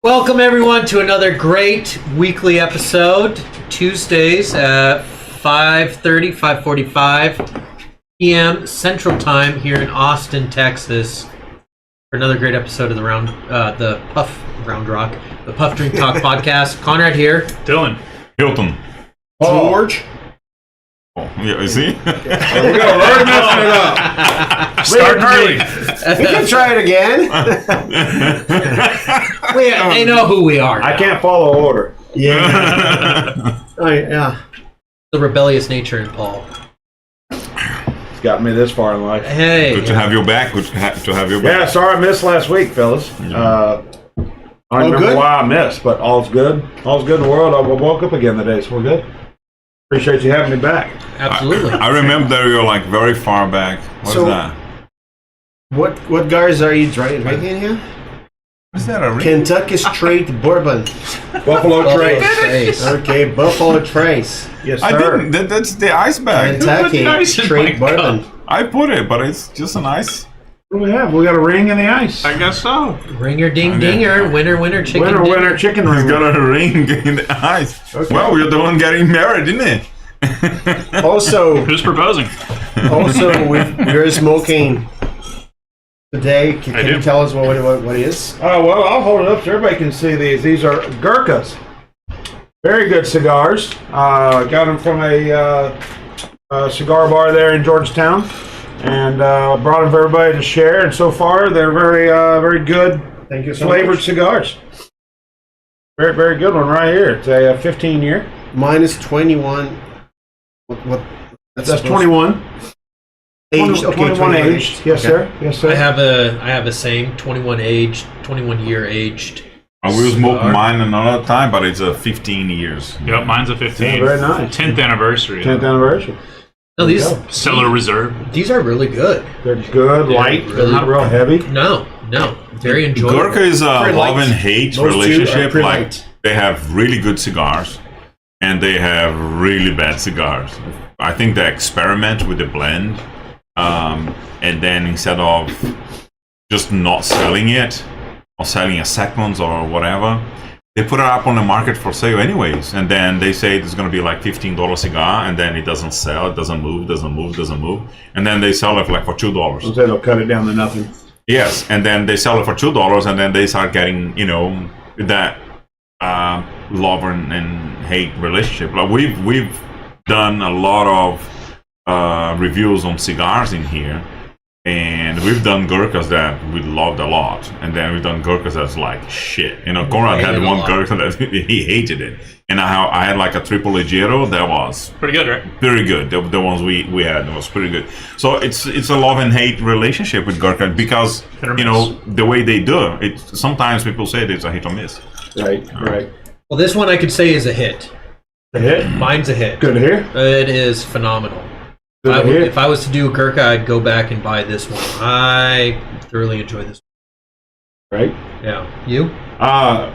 Welcome everyone to another great weekly episode. Tuesdays at 5:45 p.m. Central Time here in Austin, Texas, for another great episode of the Puff Drink Talk podcast. Conrad here. Dylan. Hilton. George. Oh, yeah, you see? We're already messing it up. Start early. We can try it again. They know who we are now. I can't follow order. Yeah. Yeah. The rebellious nature in Paul. It's got me this far in life. Hey. Good to have you back. Good to have you back. Yeah, sorry I missed last week, fellas. I don't remember why I missed, but all's good. All's good in the world. I woke up again today, so we're good. Appreciate you having me back. Absolutely. I remember that you're like very far back. What's that? What guys are you drinking here? Is that a ring? Kentucky Straight Bourbon. Buffalo Trace. Okay, Buffalo Trace. Yes, I sir. didn't. That's the ice bag. Kentucky ice in Straight my Bourbon. I put it, but it's just an ice. What do we have? We got a ring in the ice. I guess so. Ringer ding dinger. Winner chicken Winner, dinner. winner, chicken He's ring. got a ring in the ice. Okay. Well, you're the one getting married, isn't it? Also, Who's proposing? we're smoking today. Can I you do. tell us what it is? Oh, well, I'll hold it up so everybody can see these. These are Gurkhas. Very good cigars. Got them from a cigar bar there in Georgetown. And brought them for everybody to share. And so far, they're very good Thank you so flavored much. cigars. Very, very good one right here. It's a 15-year. Mine is 21. What? That's 21. Aged. Okay, 21 aged. Yes, Okay. sir. Yes, sir. I have a same 21 year aged. I will smoke cigar. mine another time, but it's 15 years. Yep, mine's a 15. Yeah, very nice. 10th anniversary. 10th anniversary. No, these Cellar Reserve. these are really good. They're good, light. really They're not real heavy. No, very enjoyable. Gurkha is a Pretty love light. and hate Those two are relationship. pretty Like light. they have really good cigars, and they have really bad cigars. I think they experiment with the blend, and then instead of just not selling it or selling a second or whatever, they put it up on the market for sale anyways, and then they say it's going to be like $15 cigar, and then it doesn't sell, it doesn't move, and then they sell it like for $2. So they'll cut it down to nothing. Yes, and then they sell it for $2, and then they start getting, that love and hate relationship. Like we've done a lot of reviews on cigars in here, and we've done Gurkhas that we loved a lot, and then we've done Gurkhas that's like shit. Conrad had Hated a one lot. Gurkha that he hated it, and I had like a triple Leggero that was Pretty good, right? very good. The ones we had was pretty good. So it's a love and hate relationship with Gurkha because Hit or miss. the way they do it. Sometimes people say it's a hit or miss. Right, right. Well, this one I could say is a hit. A hit. Mine's a hit. Good to hear. It is phenomenal. Good to hear. If I was to do a Gurkha, I'd go back and buy this one. I thoroughly enjoy this Right. one. Yeah. You? I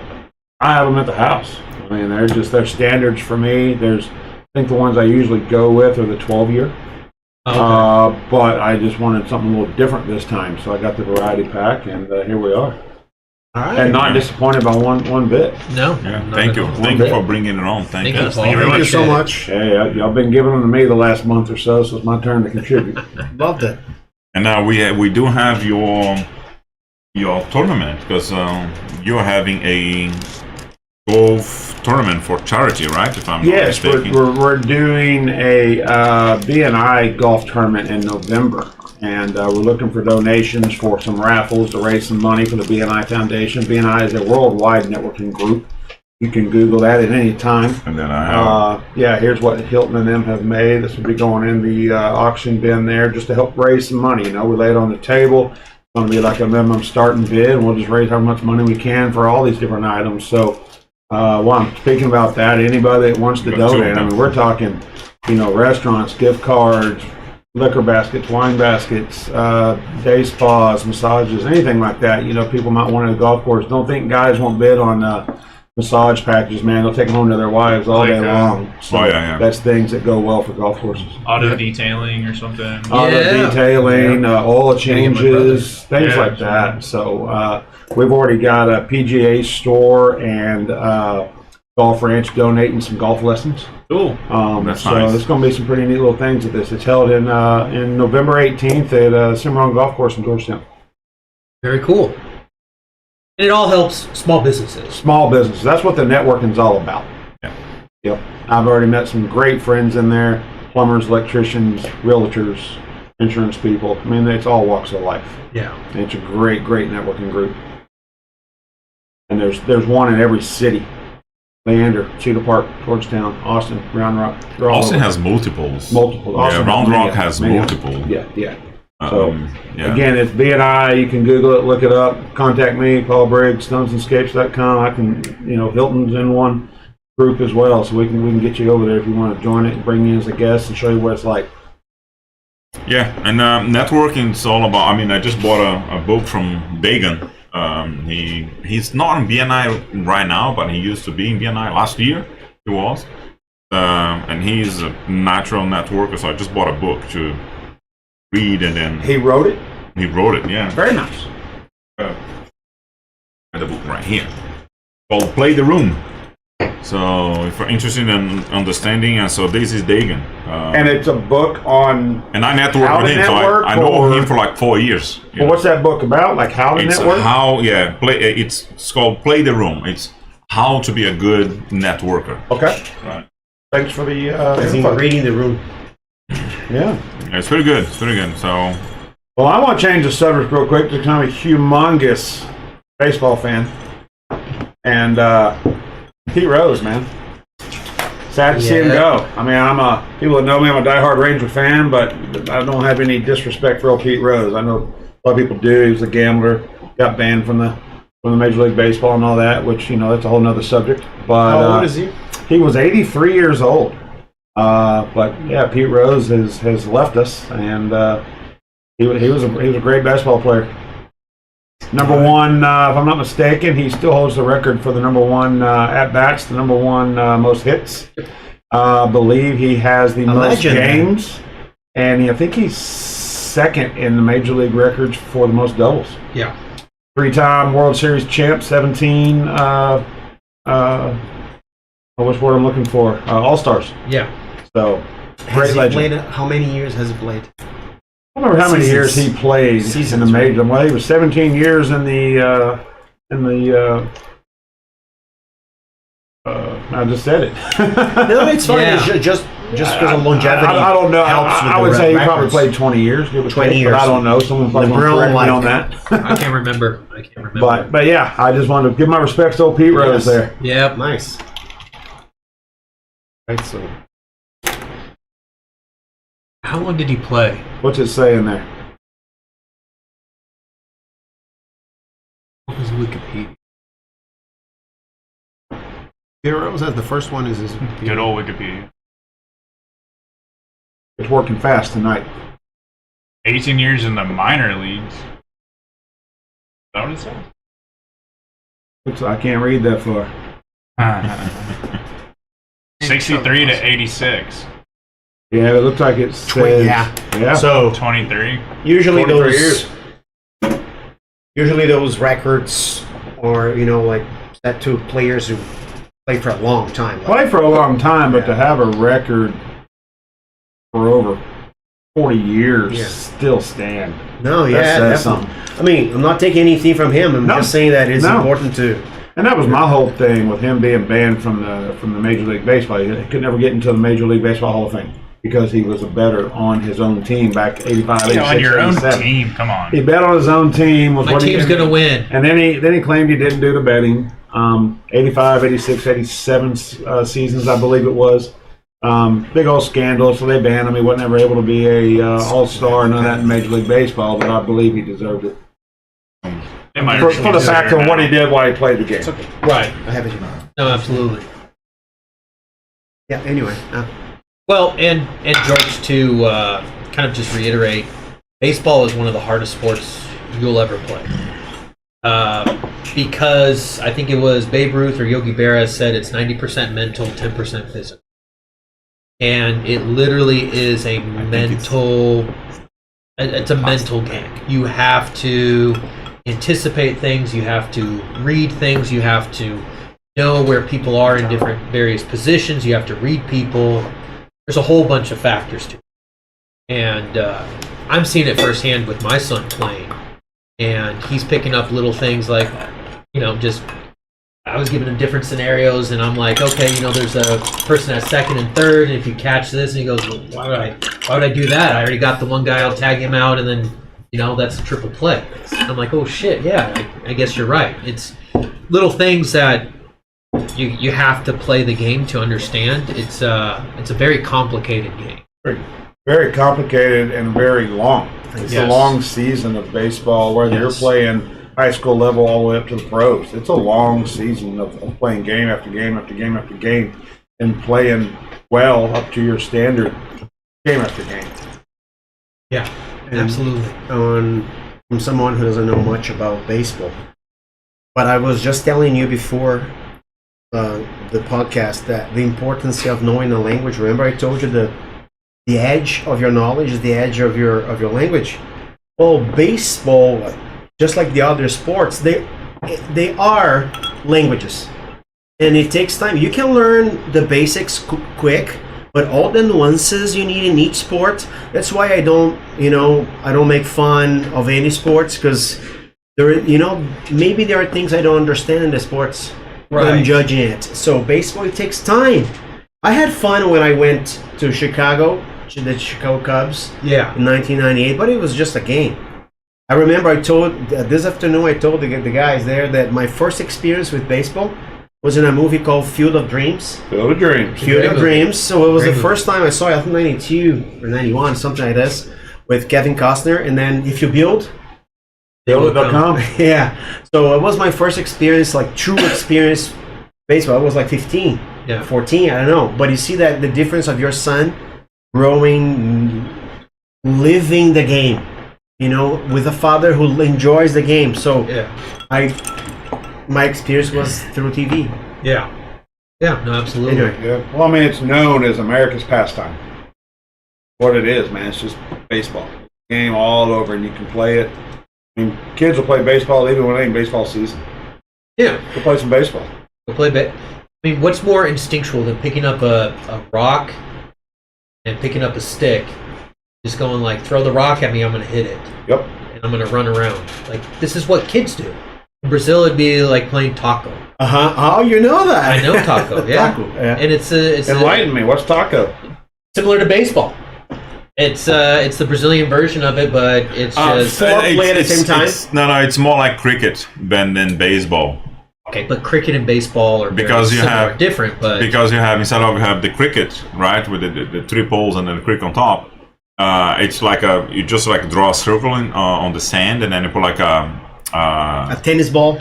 have them at the house. I mean, they're standards for me. I think the ones I usually go with are the 12-year. Oh, okay. But I just wanted something a little different this time, so I got the variety pack, and here we are. All right. And not disappointed by one bit. No. Yeah, not thank at you. all. Thank you for bringing it on. Thank you. Paul. Thank you very Thank you much. so much. Hey, y'all been giving them to me the last month or so it's my turn to contribute. Loved it. And now we do have your tournament because you're having a golf tournament for charity, right? If I'm not Yes, mistaken. we're doing a BNI golf tournament in November, and we're looking for donations for some raffles to raise some money for the BNI Foundation. BNI is a worldwide networking group. You can Google that at any time. And then I have. Here's what Hilton and them have made. This will be going in the auction bin there just to help raise some money. We lay it on the table. It's going to be like a minimum starting bid, and we'll just raise how much money we can for all these different items. So while I'm speaking about that, anybody that wants to Got two of donate, them. we're talking, restaurants, gift cards, liquor baskets, wine baskets, day spas, massages, anything like that. People might want to go to the golf course. Don't think guys won't bid on massage packages, man. They'll take them home to their wives all Like, day long. So Oh, yeah. that's things that go well for golf courses. Auto detailing or something. Auto detailing, oil changes, things Yeah. like that. So we've already got a PGA store and Golf Ranch donating some golf lessons. Cool. That's so nice. there's going to be some pretty neat little things at this. It's held in November 18th at Cimarron Golf Course in Georgetown. Very cool. And it all helps small businesses. Small businesses. That's what the networking's all about. Yeah. Yep. I've already met some great friends in there: plumbers, electricians, realtors, insurance people. I mean, it's all walks of life. Yeah. And it's a great networking group. And there's one in every city: Leander, Cedar Park, Georgetown, Austin, Round Rock. They're all Austin over. has multiples. Multiple. Yeah, Austin Round many, Rock has many. multiple. Yeah, yeah. So, Yeah. again, it's BNI. You can Google it, look it up. Contact me, Paul Briggs, stonesandescapes.com. I can, Hilton's in one group as well, so we can get you over there if you want to join it and bring you as a guest and show you what it's like. Yeah, and networking is all about. I mean, I just bought a book from Dagan. He's not in BNI right now, but he used to be in BNI last year. He was, and he's a natural networker. So I just bought a book to read, and then He wrote it. he wrote it. Yeah, Very nice. the book right here called "Play the Room." So if you're interested in understanding, and so this is Dagan, And it's a book on. and I network How with to him. So network, I know or- him for like 4 years. you Well, know. what's that book about? Like how to It's network? how, yeah, it's called Play the Room. It's how to be a good networker. Okay. Right. Thanks for the I think info. reading the room. Yeah. It's pretty good. It's pretty good. So, Well, I want to change the subject real quick because I'm a humongous baseball fan. And Pete Rose, man. Sad to see him Yeah. go. I mean, people that know me, I'm a diehard Ranger fan, but I don't have any disrespect for old Pete Rose. I know a lot of people do. He was a gambler, got banned from the Major League Baseball and all that, which, that's a whole nother subject. But How old is he? he was 83 years old. But yeah, Pete Rose has left us, and he was a great basketball player. Number one, if I'm not mistaken, he still holds the record for the number one at bats, the number one most hits. Believe he has the most legend. games, and I think he's second in the major league records for the most doubles. Yeah. Three-time World Series champ, 17. Which word I'm looking for? All-Stars. Yeah. So, Has great he legend. played, how many years has he played? I don't remember how many years Seasons. he played in the Seasons, major. Well, he was 17 years in the. I just said it. No, it's fine. Yeah. It's just because of longevity. I don't know. helps with I the would say he probably records. played 20 years. Give or 20 take, years. But I don't know. Someone probably LeBron, correct me like- on that. I can't remember. but yeah, I just wanted to give my respects to old Pete Rose Yes. there. Yep. Nice. Right, so How long did he play? What's it saying there? What was Wikipedia? Heroes as the first one is his. Good old Wikipedia. It's working fast tonight. 18 years in the minor leagues. Is that what it says? I can't read that far. 63 to 86. Yeah, it looks like it says. Yeah. So 23. usually 23 those records are like set to players who play for a long time. Like, Play for a long time, but to have a record for over 40 years Yeah. still stand. no, That yeah, says definitely. something. I mean, I'm not taking anything from him. I'm No. just saying that it's No. important to. And that was my whole thing with him being banned from the Major League Baseball. He could never get into the Major League Baseball Hall of Fame because he was a bettor on his own team back 85, 86, On your own 87. team, come on. He bet on his own team. Was My what he team's did. gonna win. And then he claimed he didn't do the betting. 85, 86, 87 seasons, I believe it was. Big old scandal, so they banned him. He wasn't ever able to be a all-star, none of that in Major League Baseball, but I believe he deserved it. It might For the fact of now. what he did while he played the game. It's okay. Right. I have it here. No, absolutely. Yeah. Anyway, Well, and George, to kind of just reiterate, baseball is one of the hardest sports you'll ever play. because I think it was Babe Ruth or Yogi Berra said it's 90% mental, 10% physical. And it literally is a mental, it's a mental game. You have to anticipate things, you have to read things, you have to know where people are in different various positions, you have to read people. There's a whole bunch of factors to it. And I'm seeing it firsthand with my son playing. And he's picking up little things like, just I was giving him different scenarios, and I'm like, okay, there's a person at second and third, and if you catch this, and he goes, well, why would I do that? I already got the one guy, I'll tag him out, and then, that's a triple play. I'm like, oh shit, yeah, I guess you're right. It's little things that you have to play the game to understand. It's a very complicated game. Very, very complicated and very long. It's a long season of baseball, whether you're playing high school level all the way up to the pros. It's a long season of playing game after game after game after game and playing well up to your standard game after game. Yeah, And absolutely. From someone who doesn't know much about baseball. But I was just telling you before the podcast that the importance of knowing the language. Remember, I told you the edge of your knowledge is the edge of your language. Well, baseball, just like the other sports, they are languages, and it takes time. You can learn the basics quick, but all the nuances you need in each sport. That's why I don't make fun of any sports, because maybe there are things I don't understand in the sports when I'm judging it. So baseball, it takes time. I had fun when I went to Chicago, to the Chicago Cubs, in 1998, but it was just a game. I remember this afternoon I told the guys there that my first experience with baseball was in a movie called Field of Dreams. Field of Dreams. Field of Dreams. So it was the first time I saw it, I think 92 or 91, something like this, with Kevin Costner. And then If You Build, Build.com. yeah. So it was my first experience, like true experience baseball. I was like 15, 14, I don't know. But you see that the difference of your son growing, living the game, with a father who enjoys the game. So my experience was through TV. Yeah, no, absolutely. Anyway. Yeah. Well, it's known as America's pastime. What it is, man, it's just baseball. Game all over, and you can play it. Kids will play baseball even when it ain't baseball season. Yeah. They'll play some baseball. What's more instinctual than picking up a rock and picking up a stick, just going like, throw the rock at me, I'm going to hit it. Yep. And I'm going to run around. Like, this is what kids do. In Brazil, it'd be like playing taco. Uh-huh. Oh, you know that. I know taco, yeah. Taco, yeah. And it's Enlighten me. What's taco? similar to baseball. It's the Brazilian version of it, but it's just... Four play at the same time? It's more like cricket than baseball. Okay, but cricket and baseball are Because you have different, but because you have instead of the cricket, right, with the three poles and then the cricket on top, it's like you just like draw a circle on the sand, and then you put like A tennis ball?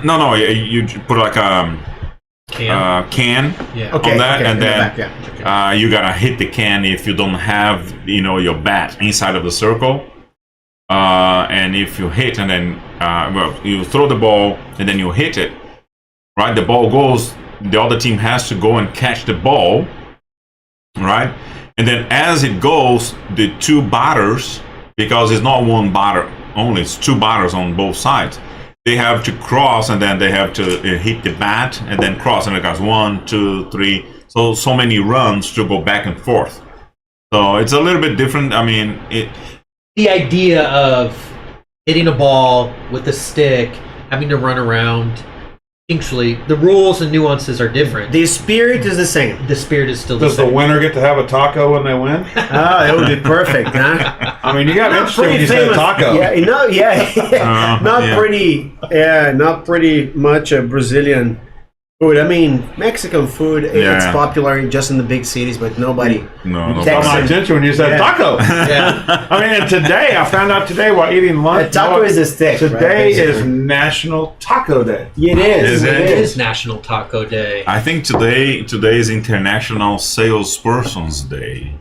no, you put like a can yeah. on that, and in the then back, you gotta hit the can if you don't have your bat inside of the circle. And if you hit and then you throw the ball and then you hit it, right? The ball goes. The other team has to go and catch the ball, right? And then as it goes, the two batters, because it's not one batter only, it's two batters on both sides. They have to cross, and then they have to hit the bat and then cross, and it goes 1, 2, 3. So many runs to go back and forth. So it's a little bit different. The idea of hitting a ball with a stick, having to run around, actually, the rules and nuances are different. The spirit is the same. The spirit is still the Does the same. winner get to have a taco when they win? That would be perfect, huh? You got interesting when you said famous. taco. Not pretty much a Brazilian food. Mexican food, it's popular just in the big cities, but nobody. No. Caught my attention when you said taco. Yeah. And today, I found out today while eating lunch. A taco is a stick. Today right, is National Taco Day. It is. Is it? It is National Taco Day. I think today is International Salesperson's Day.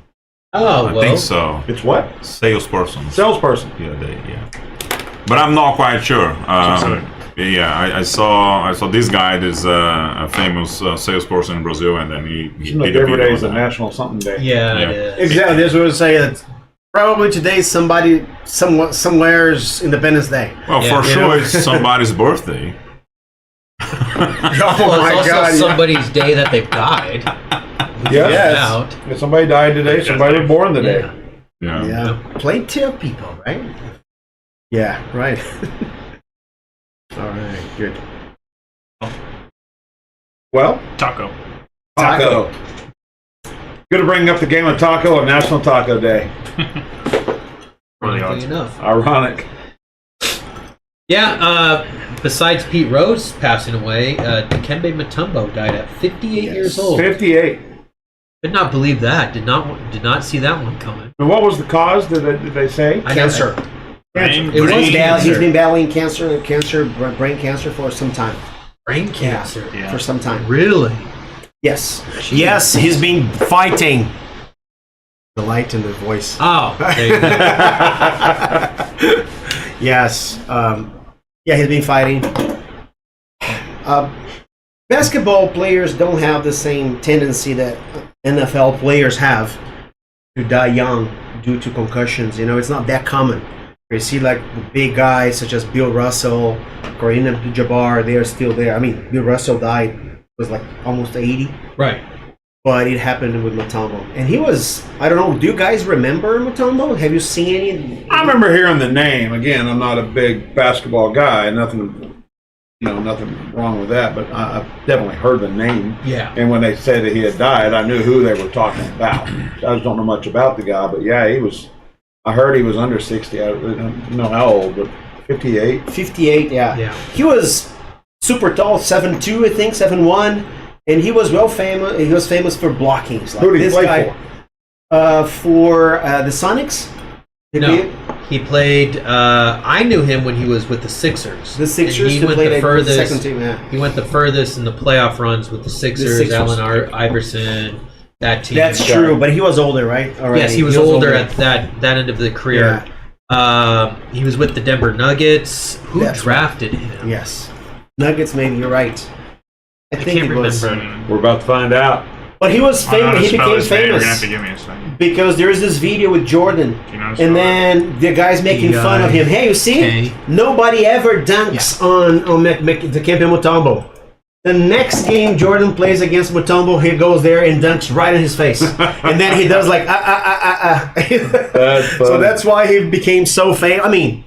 Oh, I well. think so. It's what? Salesperson. Salesperson. Yeah, day. Yeah. But I'm not quite sure. I saw this guy. There's a famous salesperson in Brazil, and then he Seems like did a every video day on is a that. national something day. Yeah, Yeah. it is. Exactly. This was say that probably today is somewhere's Independence Day. Well, Yeah. for You sure, know? it's somebody's birthday. Oh Well, it's also somebody's day that they've died. Yes. Out. If somebody died today, somebody was born today. Yeah. Yeah. Yeah, plenty of people, right? Yeah, right. All right, good. Well, Taco. taco. Good to bring up the game of taco on National Taco Day. Really Ironically odd. enough. Ironic. Yeah, besides Pete Rose passing away, Dikembe Mutombo died at 58 years old. 58. Could not believe that. Did not see that one coming. And what was the cause? Did they say? I know- Cancer. Brain- It was brain- cancer. He's been battling brain cancer for some time. Brain cancer. Yeah. For some time. Really? Yes. Yes, he's been fighting. The light in the voice. Oh, there you go. Yes. Yeah, he's been fighting. Basketball players don't have the same tendency that NFL players have to die young due to concussions. You know, it's not that common. You see, like the big guys such as Bill Russell, Kareem Abdul-Jabbar, they are still there. I mean, Bill Russell died was like almost 80. Right. But it happened with Mutombo. And he was, I don't know, do you guys remember Mutombo? Have you seen any? I remember hearing the name. Again, I'm not a big basketball guy. Nothing wrong with that. But I've definitely heard the name. Yeah. And when they said that he had died, I knew who they were talking about. I just don't know much about the guy. But yeah, he was. I heard he was under 60. I don't know how old, but 58. 58, yeah. Yeah. He was super tall, 7'2", I think, 7'1", and he was famous. He was famous for blockings. Like Who did he this play guy, for the Sonics. Did No. he- He played. I knew him when he was with the Sixers. The Sixers. And he who went played the at furthest. second team. Yeah. He went the furthest in the playoff runs with the Sixers. Sixers. Allen Iverson. That team. That's true, but he was older, right? Already. Yes, he was older at that end of the career. He was with the Denver Nuggets. Who That's drafted him? Yes. Nuggets, maybe you're right. I think can't it was. remember. We're about to find out. But he was I don't know how famous. to He spell became his name. You're gonna have famous to give me a second. because there is this video with Jordan. Do you know how to spell And it? then the guy's making fun of him. Hey, you see? Okay. Nobody ever dunks on Dikembe Mutombo. The next game Jordan plays against Mutombo, he goes there and dunks right in his face. And then he does like, That's So funny. that's why he became so famous. I mean,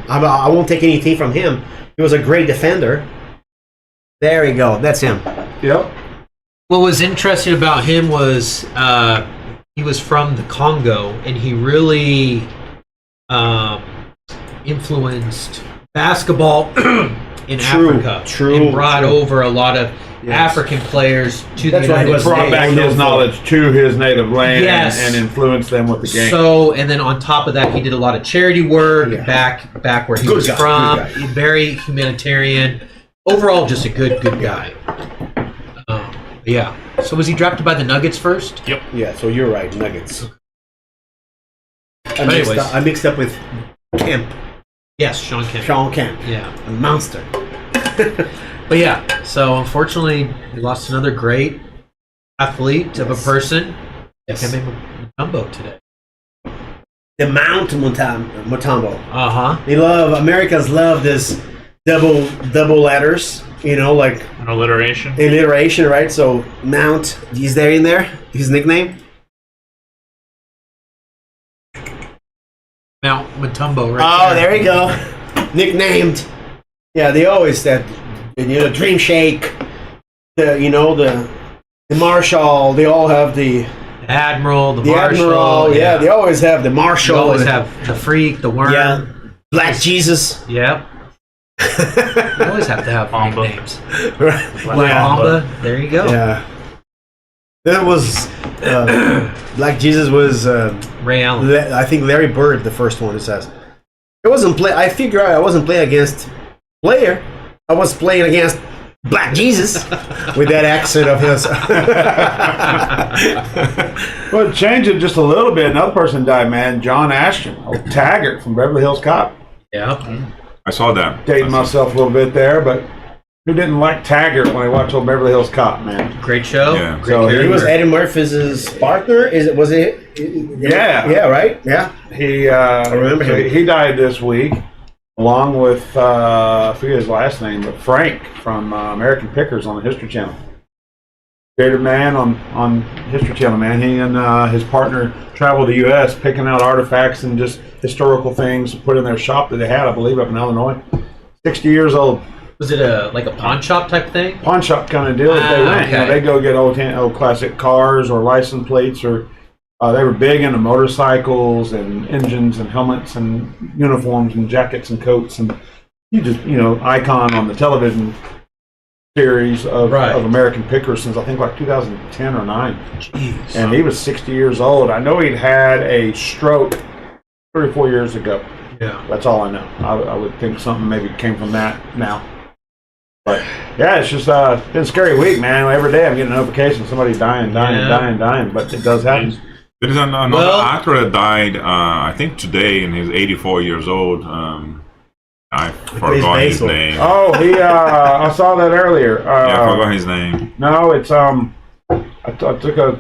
I won't take anything from him. He was a great defender. There you go. That's him. Yep. What was interesting about him was he was from the Congo, and he really influenced basketball in Africa. True, and brought over a lot of African players to That's the why he United was States. Brought back his knowledge to his native land Yes. and influenced them with the game. So, and then on top of that, he did a lot of charity work Yeah. back where he Good was guy, from. good guy. Very humanitarian. Overall, just a good guy. Yeah. So was he drafted by the Nuggets first? Yeah, so you're right. Nuggets. anyways. I mixed up with Kemp. Yes, Sean Kemp. Sean Kemp. Yeah. A monster. But yeah, so unfortunately, we lost another great athlete of a person. Yes. Dikembe Mutombo today. The Mount Mutombo. Americans love this double letters, you know, like An alliteration. alliteration, right? So Mount, is there in there? His nickname? Mount Mutombo right Oh, there you go. Nicknamed. Yeah, they always said, you know, Dream Shake, the Marshall, they all have the Admiral, the the Marshal. Admiral, yeah, they always have the You Marshal. always and- have the Freak, the Worm. yeah, Black Jesus. Yep. You always have to have Mamba. nicknames. Right. Black Mamba. There you go. Yeah. That was Black Jesus was Ray Allen. I think Larry Bird, the first one. It says it wasn't play. I figure I wasn't playing against player. I was playing against Black Jesus with that accent of his. Well, change it just a little bit. Another person died, man. John Ashton, old Taggart from Beverly Hills Cop. Yeah. I saw that. Dating myself a little bit there, but who didn't like Taggart when I watched old Beverly Hills Cop, man? Great show. Yeah. Great So he character. He was Eddie Murphy's partner. Was it? Yeah. Yeah. Right. Yeah. He remember him. He died this week, along with I forget his last name, but Frank from American Pickers on the History Channel. Creative man on History Channel, man. He and his partner traveled the U.S. picking out artifacts and just historical things to put in their shop that they had, I believe, up in Illinois. 60 years old. Was it like a pawn shop type thing? Pawn shop kind of deal. If they went, you know, okay. they go get old classic cars or license plates, or they were big into motorcycles and engines and helmets and uniforms and jackets and coats, and icon on the television series of American Pickers since I think like 2010 or 9. Jeez. And he was 60 years old. I know he'd had a stroke 3 or 4 years ago. Yeah. That's all I know. I would think something maybe came from that now. But yeah, it's just been a scary week, man. Every day I'm getting a notification somebody dying. But it does happen. There is another actor that died, I think today, and he's 84 years old. I forgot his Basil. name. Oh, he I saw that earlier. Yeah, I forgot his name. No, it's I took a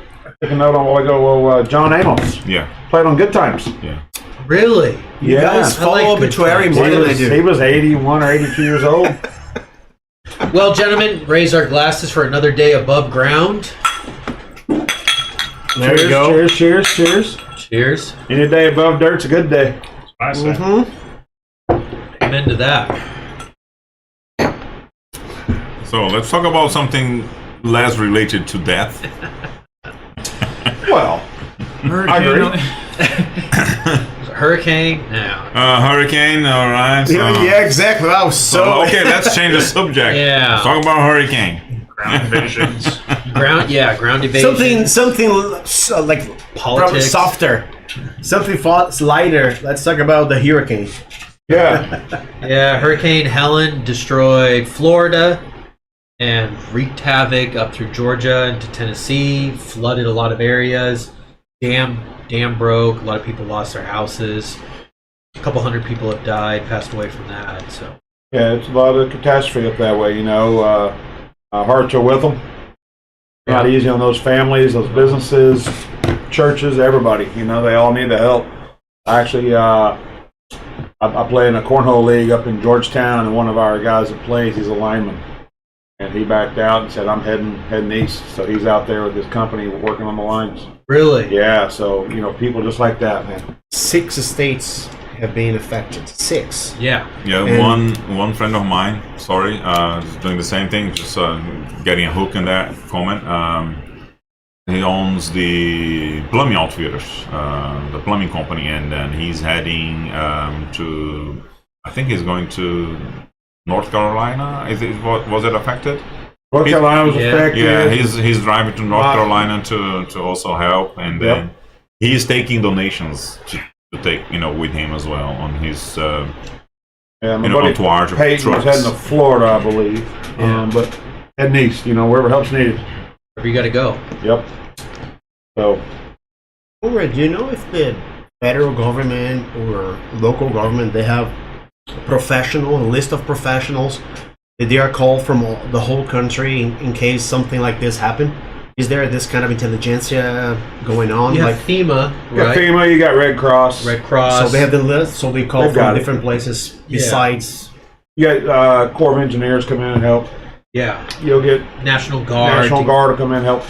note on a while ago. Well, John Amos Yeah, played on Good Times. yeah. Really? You guys I like follow Good Obituary Times. more than I He do. was 81 or 82 years old. Well, gentlemen, raise our glasses for another day above ground. There you go. Cheers, cheers, cheers. Cheers. Any day above dirt's a good day. I say. Amen to that. So let's talk about something less related to death. Well, I agree. Hurricane now. Hurricane, all right. So, Yeah, exactly. I was so okay, let's change the subject. Yeah. Let's talk about hurricane. Ground invasions. Ground evasion. something like Politics. softer, something lighter. Let's talk about the hurricane. yeah. Yeah, Hurricane Helen destroyed Florida and wreaked havoc up through Georgia into Tennessee, flooded a lot of areas. Dam broke, a lot of people lost their houses. A couple hundred people have died, passed away from that. So Yeah, it's a lot of catastrophe up that way, hearts are with them. Not easy on those families, those businesses, churches, everybody. They all need the help. Actually, I play in a cornhole league up in Georgetown, and one of our guys that plays, he's a lineman. And he backed out and said, I'm heading east. So he's out there with his company working on the lines. really, Yeah, so, people just like that, man. 6 states have been affected. 6. yeah, Yeah, And- one friend of mine, sorry, is doing the same thing, just getting a hook in that comment. He owns the plumbing outfitters, the plumbing company, and then he's heading to, I think he's going to North Carolina. Was it affected? North Carolina was Yeah. affected. Yeah, he's driving to North Wow. Carolina to also help, and Yep. then he's taking donations to take with him as well on his Yeah, my buddy entourage of Peyton was trucks. heading to Florida, I believe. Yeah. But heading east, wherever help's needed. wherever you got to go. Yep. So, Conrad, do you know if the federal government or local government, they have a list of professionals that they are called from the whole country in case something like this happen? Is there this kind of intelligentsia going on? You have Like, FEMA, you got right? FEMA, you got Red Cross. Red Cross. so they have the list, so they call They've got from it. different places Yeah. besides. You got Corps of Engineers come in and help. Yeah, You'll get National Guard. National Guard to come in and help.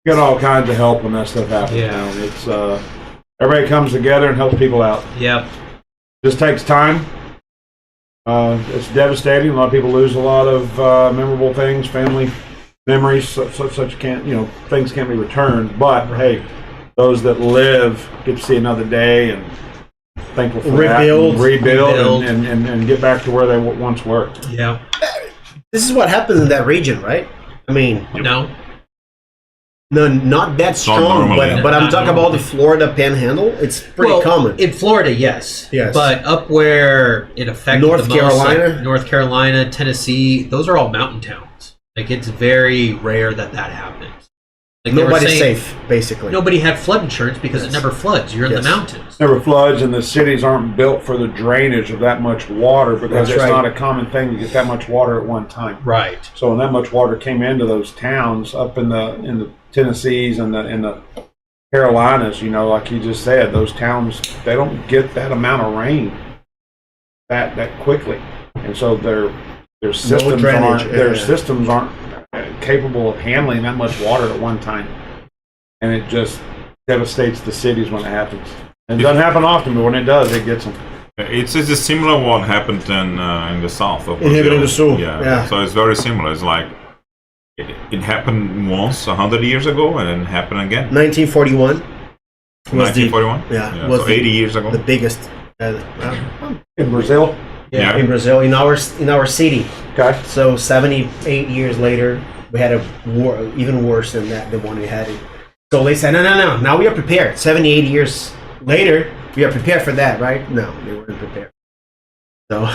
You got all kinds of help when that stuff happens. Yeah. It's everybody comes together and helps people out. Yep. Just takes time. It's devastating. A lot of people lose a lot of memorable things, family memories. Such can't things can't be returned. But hey, those that live get to see another day and thankful for Rebuild. that. Rebuild. Rebuild. And get back to where they once were. Yeah. This is what happens in that region, right? I mean, No. no, not that strong, normally. but I'm Not talking about normally. the Florida Panhandle. It's pretty Well, common. in Florida, yes. Yes. But up where it affected North the most, Carolina? like North Carolina, Tennessee, those are all mountain towns. Like it's very rare that happens. Like they were Nobody's saying, safe, basically. Nobody had flood insurance because it Yes. never floods. You're in Yes. the mountains. Never floods, and the cities aren't built for the drainage of that much water because That's it's right. not a common thing to get that much water at one time. Right. So when that much water came into those towns up in the Tennessees and the Carolinas, you know, like you just said, those towns, they don't get that amount of rain that quickly, and so their systems drainage, aren't capable of handling that much water at one time, and it just devastates the cities when it happens. And it doesn't happen often, but when it does, it gets them. It's similar what happened in the south of In Rio Grande do Sul, Yeah. yeah. So it's very similar. It's like it happened once 100 years ago, and then happened again. 1941 was 1941. yeah, was so the- 80 years ago. the biggest In Brazil, Yeah. in Brazil, in our city. okay, So 78 years later, we had a war even worse than that, the one we had. So they said, no. Now we are prepared. 78 years later, we are prepared for that, right? No, they weren't prepared. So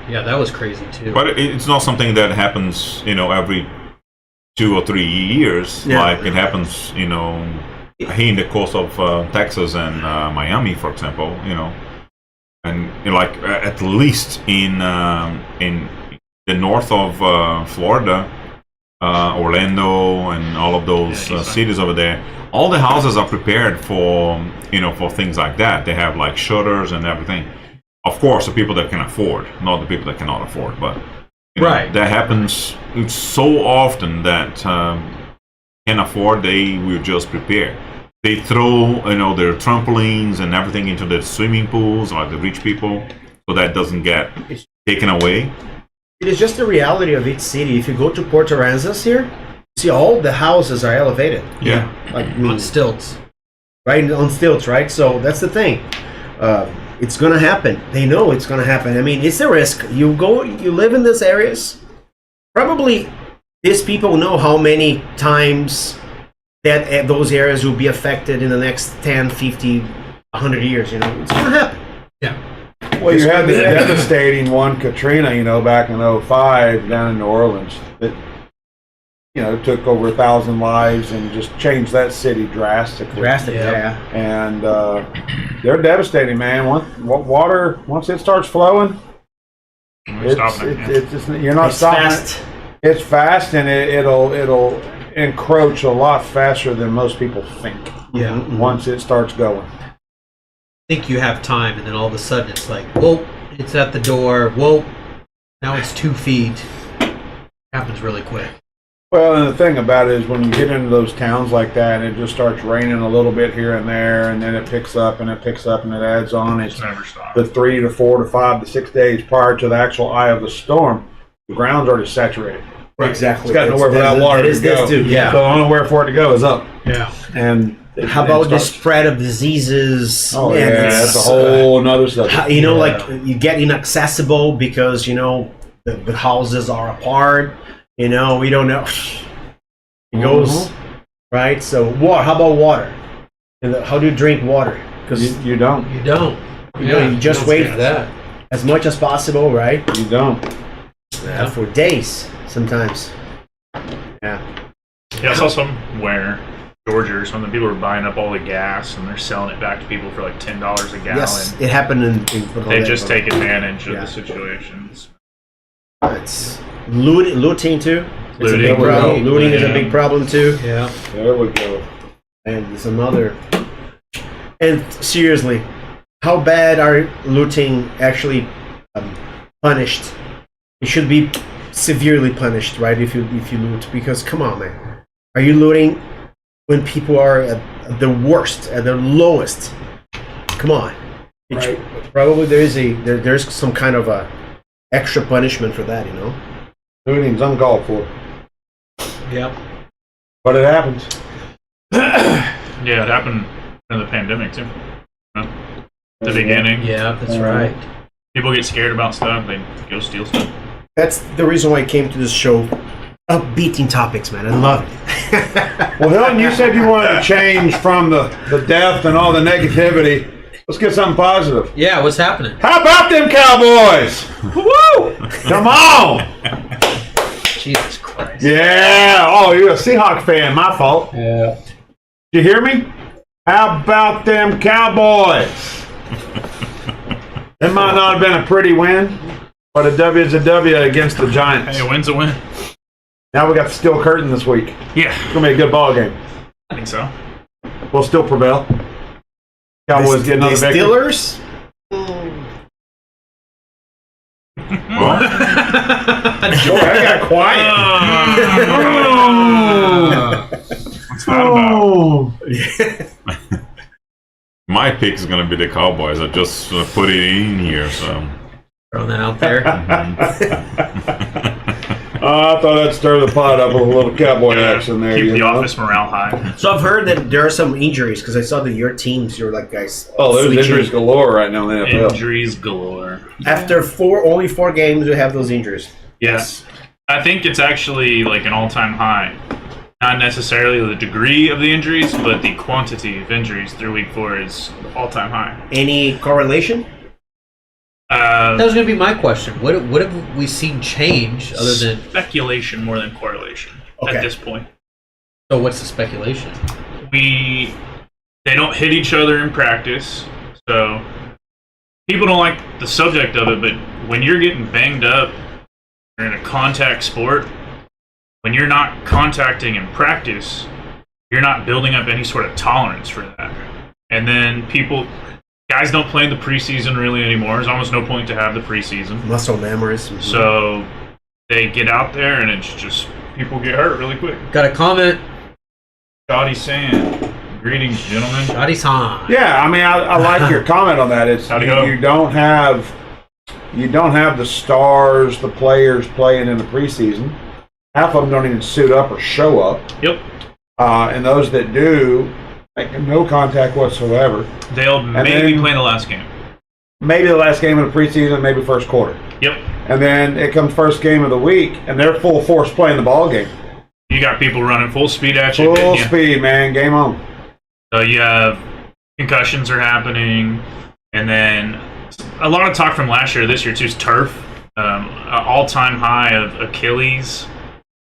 Yeah, that was crazy too. But it's not something that happens, every 2 or 3 years. Yeah. Like it happens, here in the coast of Texas and Miami, for example. And like at least in the north of Florida, Orlando, and all of those cities over there, all the houses are prepared for for things like that. They have like shutters and everything. Of course, the people that can afford, not the people that cannot afford, but Right. that happens so often that can afford, they will just prepare. They throw their trampolines and everything into the swimming pools, like the rich people, so that doesn't get taken away. it is just the reality of each city. If you go to Port Aransas here, see all the houses are elevated, Yeah. like On stilts. right on stilts, right? So that's the thing. It's gonna happen. They know it's gonna happen. I mean, it's a risk. You live in these areas. Probably, these people know how many times that those areas will be affected in the next 10, 50, 100 years. It's gonna happen. Yeah. well, you had the devastating one, Katrina, back in 2005 down in New Orleans. That took over 1,000 lives and just changed that city drastically. Drastic, Yeah. yeah. And they're devastating, man. Water, once it starts flowing, We're stopping it. it's just, you're not It's stopping fast. it. It's fast, and it'll encroach a lot faster than most people think. Yeah. Mhm. Once it starts going. Think you have time, and then all of a sudden it's like, whoa, it's at the door. Whoa, now it's 2 feet. Happens really quick. Well, and the thing about it is when you get into those towns like that, and it just starts raining a little bit here and there, and then it picks up and it picks up and it adds on. It's It's never stopped. the 3 to 4 to 5 to 6 days prior to the actual eye of the storm. The ground's already saturated. Exactly. It's got nowhere for that That water is to go. this too. Yeah. So the only way for it to go is up. Yeah. And How about the spread of diseases? Oh And yeah, it's, that's a whole another subject. like you get inaccessible because the houses are apart. We don't know. It goes right. So water. How about water? And how do you drink water? Because You don't. You don't. you just don't wait skip that. as much as possible, right? You don't. Yeah. For days sometimes. Yeah. Yeah, I saw somewhere, Georgia or something, people were buying up all the gas and they're selling it back to people for like $10 a gallon. Yes, it happened in They just take advantage of Yeah. the situations. It's looting too. It's a big Looting. problem. Looting is a Yeah. big problem too. Yeah. There we go. And it's another. And seriously, how bad are looting actually punished? It should be severely punished, right? If you loot, because come on, man, are you looting when people are at the worst, at their lowest? Come on, Right. Probably there's some kind of a extra punishment for that, Looting's uncalled for, Yep. but it happens. Yeah, it happened in the pandemic too. At the beginning, Yeah, that's right. people get scared about stuff, they go steal stuff. That's the reason why I came to this show. Upbeating topics, man. I love it. Well, Hilton, you said you wanted to change from the death and all the negativity. Let's get something positive. Yeah, what's happening? How about them Cowboys? Woo! Come on! Jesus Christ. Yeah. Oh, you're a Seahawk fan. My fault. Yeah. Did you hear me? How about them Cowboys? It might not have been a pretty win, but a W is a W against the Giants. Hey, a win's a win. Now we got the steel curtain this week. Yeah, It's going to be a good ball game. I think so. We'll still prevail. Cowboys get another the victory. Steelers? Well, Oh, that got quiet. What's that about? my pick is going to be the Cowboys. I just put it in here, so. Throwing that out there. I thought I'd stir the pot up with a little cowboy action there. Keep you the know? office morale high. So I've heard that there are some injuries because I saw that your teams, you're like guys. Oh, there's switching. injuries galore right now in the NFL. Injuries galore. After only 4 games, we have those injuries. Yes. I think it's actually like an all-time high. Not necessarily the degree of the injuries, but the quantity of injuries through week 4 is all-time high. Any correlation? That was going to be my question. What have we seen change other than... Speculation more than correlation Okay. at this point. So what's the speculation? They don't hit each other in practice, so people don't like the subject of it, but when you're getting banged up, you're in a contact sport, when you're not contacting in practice, you're not building up any sort of tolerance for that. And then guys don't play in the preseason really anymore. There's almost no point to have the preseason. Muscle memories. So they get out there and it's just people get hurt really quick. Got a comment? Shoddy Sand. Greetings, gentlemen. Shoddy-san. Yeah, I mean, I like your comment on that. It's Howdy ho. you don't have the stars, the players playing in the preseason. Half of them don't even suit up or show up, Yep. and those that do make no contact whatsoever. They'll maybe then- play in the last game. Maybe the last game of the preseason, maybe first quarter, Yep. and then it comes first game of the week, and they're full force playing the ball game, You got people running full speed at you. full hitting you. speed, man, game on. So you have concussions are happening, and then a lot of talk from last year, this year too, is turf. All-time high of Achilles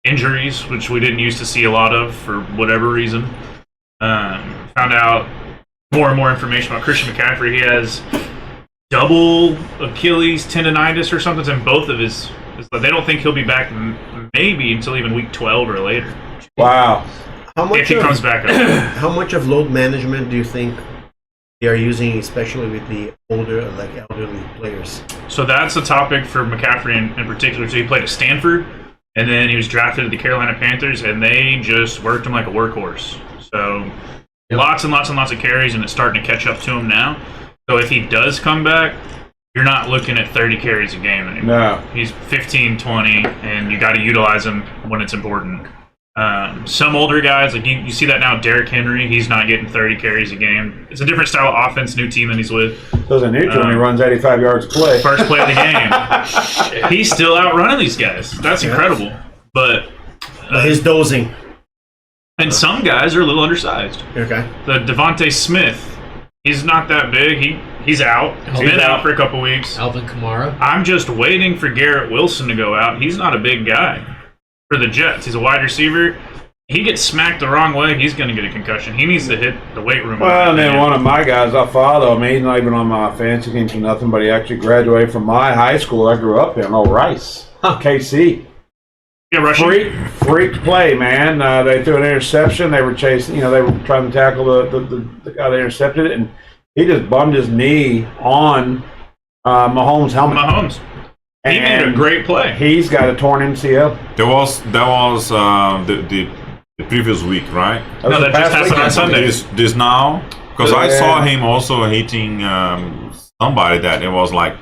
injuries, which we didn't used to see a lot of for whatever reason. Found out more and more information about Christian McCaffrey. He has double Achilles tendonitis or something in both of his. They don't think he'll be back maybe until even week 12 or later Wow. How if much he comes of, back up. how much of load management do you think they are using, especially with the older, like elderly players? So that's a topic for McCaffrey in particular. So he played at Stanford, and then he was drafted to the Carolina Panthers, and they just worked him like a workhorse. So lots and lots and lots of carries, and it's starting to catch up to him now. So if he does come back, you're not looking at 30 carries a game anymore. No. He's 15, 20, and you got to utilize him when it's important. Some older guys, like you see that now, Derrick Henry, he's not getting 30 carries a game. It's a different style of offense, new team that he's with. So as a neutral, when he runs 85 yards a play. First play of the game. He's still outrunning these guys. That's incredible. But He's dozing. and some guys are a little undersized. Okay. The Devontae Smith, he's not that big. He's out. He's been out for a couple weeks. Alvin Kamara. I'm just waiting for Garrett Wilson to go out. He's not a big guy for the Jets. He's a wide receiver. He gets smacked the wrong way, he's going to get a concussion. He needs to hit the weight room. Well, and then one of my guys I follow, I mean, he's not even on my fantasy teams or nothing, but he actually graduated from my high school I grew up in, Rice, KC. Yeah, Russian. Freak play, man. They threw an interception. They were chasing, they were trying to tackle the guy that intercepted it, and he just bummed his knee on Mahomes' helmet. Mahomes. He made a great play. He's got a torn MCL. That was the previous week, right? That was No, the that just past happened on weekend. Sunday. This now, because I Yeah. saw him also hitting somebody that it was like,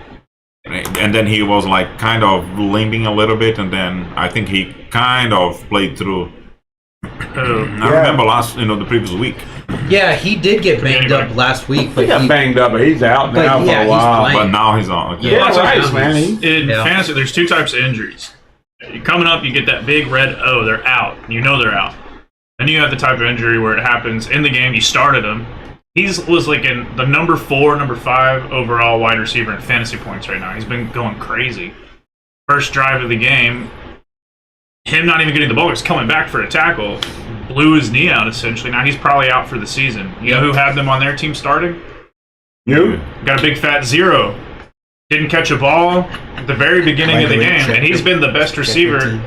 and then he was like kind of limping a little bit, and then I think he kind of played through. I remember the previous week. Yeah, he did get banged up last week, but He got banged up, but he's out But now for yeah, a he's while. playing. But now he's on. Okay. Yeah, Lots of Rice, times. man. He- In Yeah. fantasy, there's two types of injuries. Coming up, you get that big red O, they're out. You know they're out. Then you have the type of injury where it happens in the game, you started him. He was like in the number 4, number 5 overall wide receiver in fantasy points right now. He's been going crazy. First drive of the game, him not even getting the ball, he was coming back for a tackle, blew his knee out essentially. Now he's probably out for the season. You know who had them on their team starting? You? Got a big fat 0. Didn't catch a ball at the very beginning of the game, and he's been the best receiver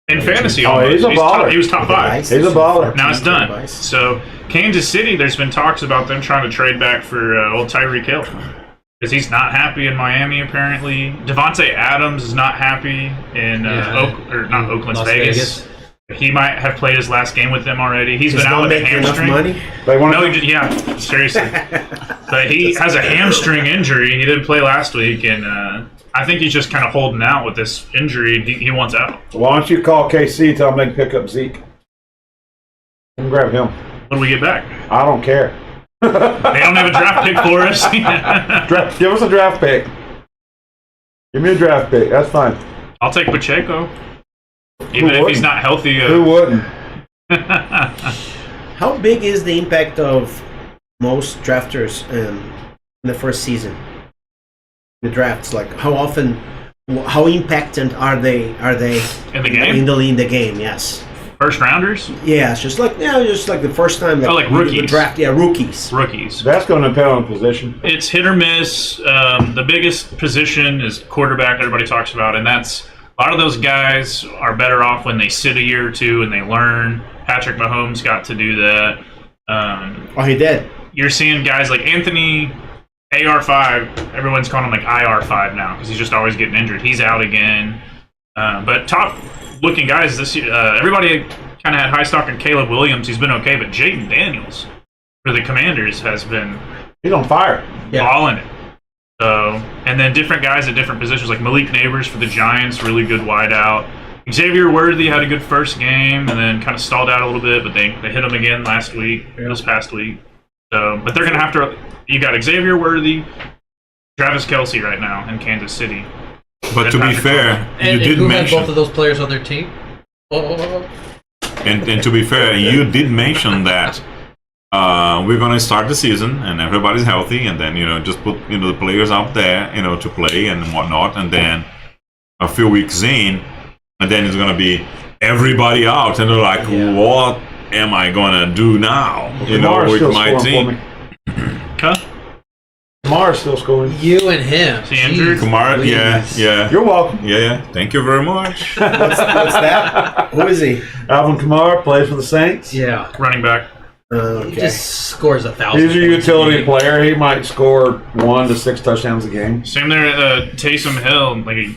in fantasy. Oh, Almost. he's a baller. He was top 5. He's a baller. Now it's done. So Kansas City, there's been talks about them trying to trade back for old Tyreek Hill because he's not happy in Miami. Apparently, Devontae Adams is not happy in not Oakland, Las Vegas. He might have played his last game with them already. He's He's been out not with a making enough hamstring. money. They want No, yeah, seriously. But he has a hamstring injury. He didn't play last week, and I think he's just kind of holding out with this injury. He wants out. Why don't you call KC, tell them they can pick up Zeke? And grab him. What do we get back? I don't care. They don't have a draft pick for us. Give us a draft pick. Give me a draft pick. That's fine. I'll take Pacheco. Even if he's wouldn't? not healthy. Who wouldn't? How big is the impact of most drafters in the first season? The drafts, like how often, how impactant are they In the game? in the game? Yes. First rounders? Yeah, it's just like the first time that like the rookies. draft. Yeah, rookies. Rookies. That's going to depend on the position. It's hit or miss. The biggest position is quarterback, everybody talks about, and that's a lot of those guys are better off when they sit a year or two and they learn. Patrick Mahomes got to do that. Oh, he did. You're seeing guys like Anthony AR5. Everyone's calling him like IR5 now because he's just always getting injured. He's out again. But top-looking guys this year, everybody kind of had high stock in Caleb Williams. He's been okay, but Jaden Daniels for the Commanders has been He's on fire. balling it. So, and then different guys at different positions, like Malik Neighbors for the Giants, really good wideout. Xavier Worthy had a good first game and then kind of stalled out a little bit, but they hit him again this past week. So, but they're going to have to. You got Xavier Worthy, Travis Kelce right now in Kansas City. But to be fair, And, you did who had mention, both of those players on their team? and to be fair, you did mention that we're going to start the season and everybody's healthy, and then just put the players out there to play and whatnot, and then a few weeks in, and then it's going to be everybody out, and they're like, what am I going to do now? Lamar's With still my scoring team. for me. Huh? Lamar's still scoring. You and him. Is he injured? Jeez Kumar, Louise. yeah. You're welcome. Yeah. Thank you very much. What's that? Who is he? Alvin Kamara plays for the Saints. Yeah. Running back. He Okay. just scores 1,000. He's a points utility game. player. He might score 1 to 6 touchdowns a game. Same there at Taysom Hill, like a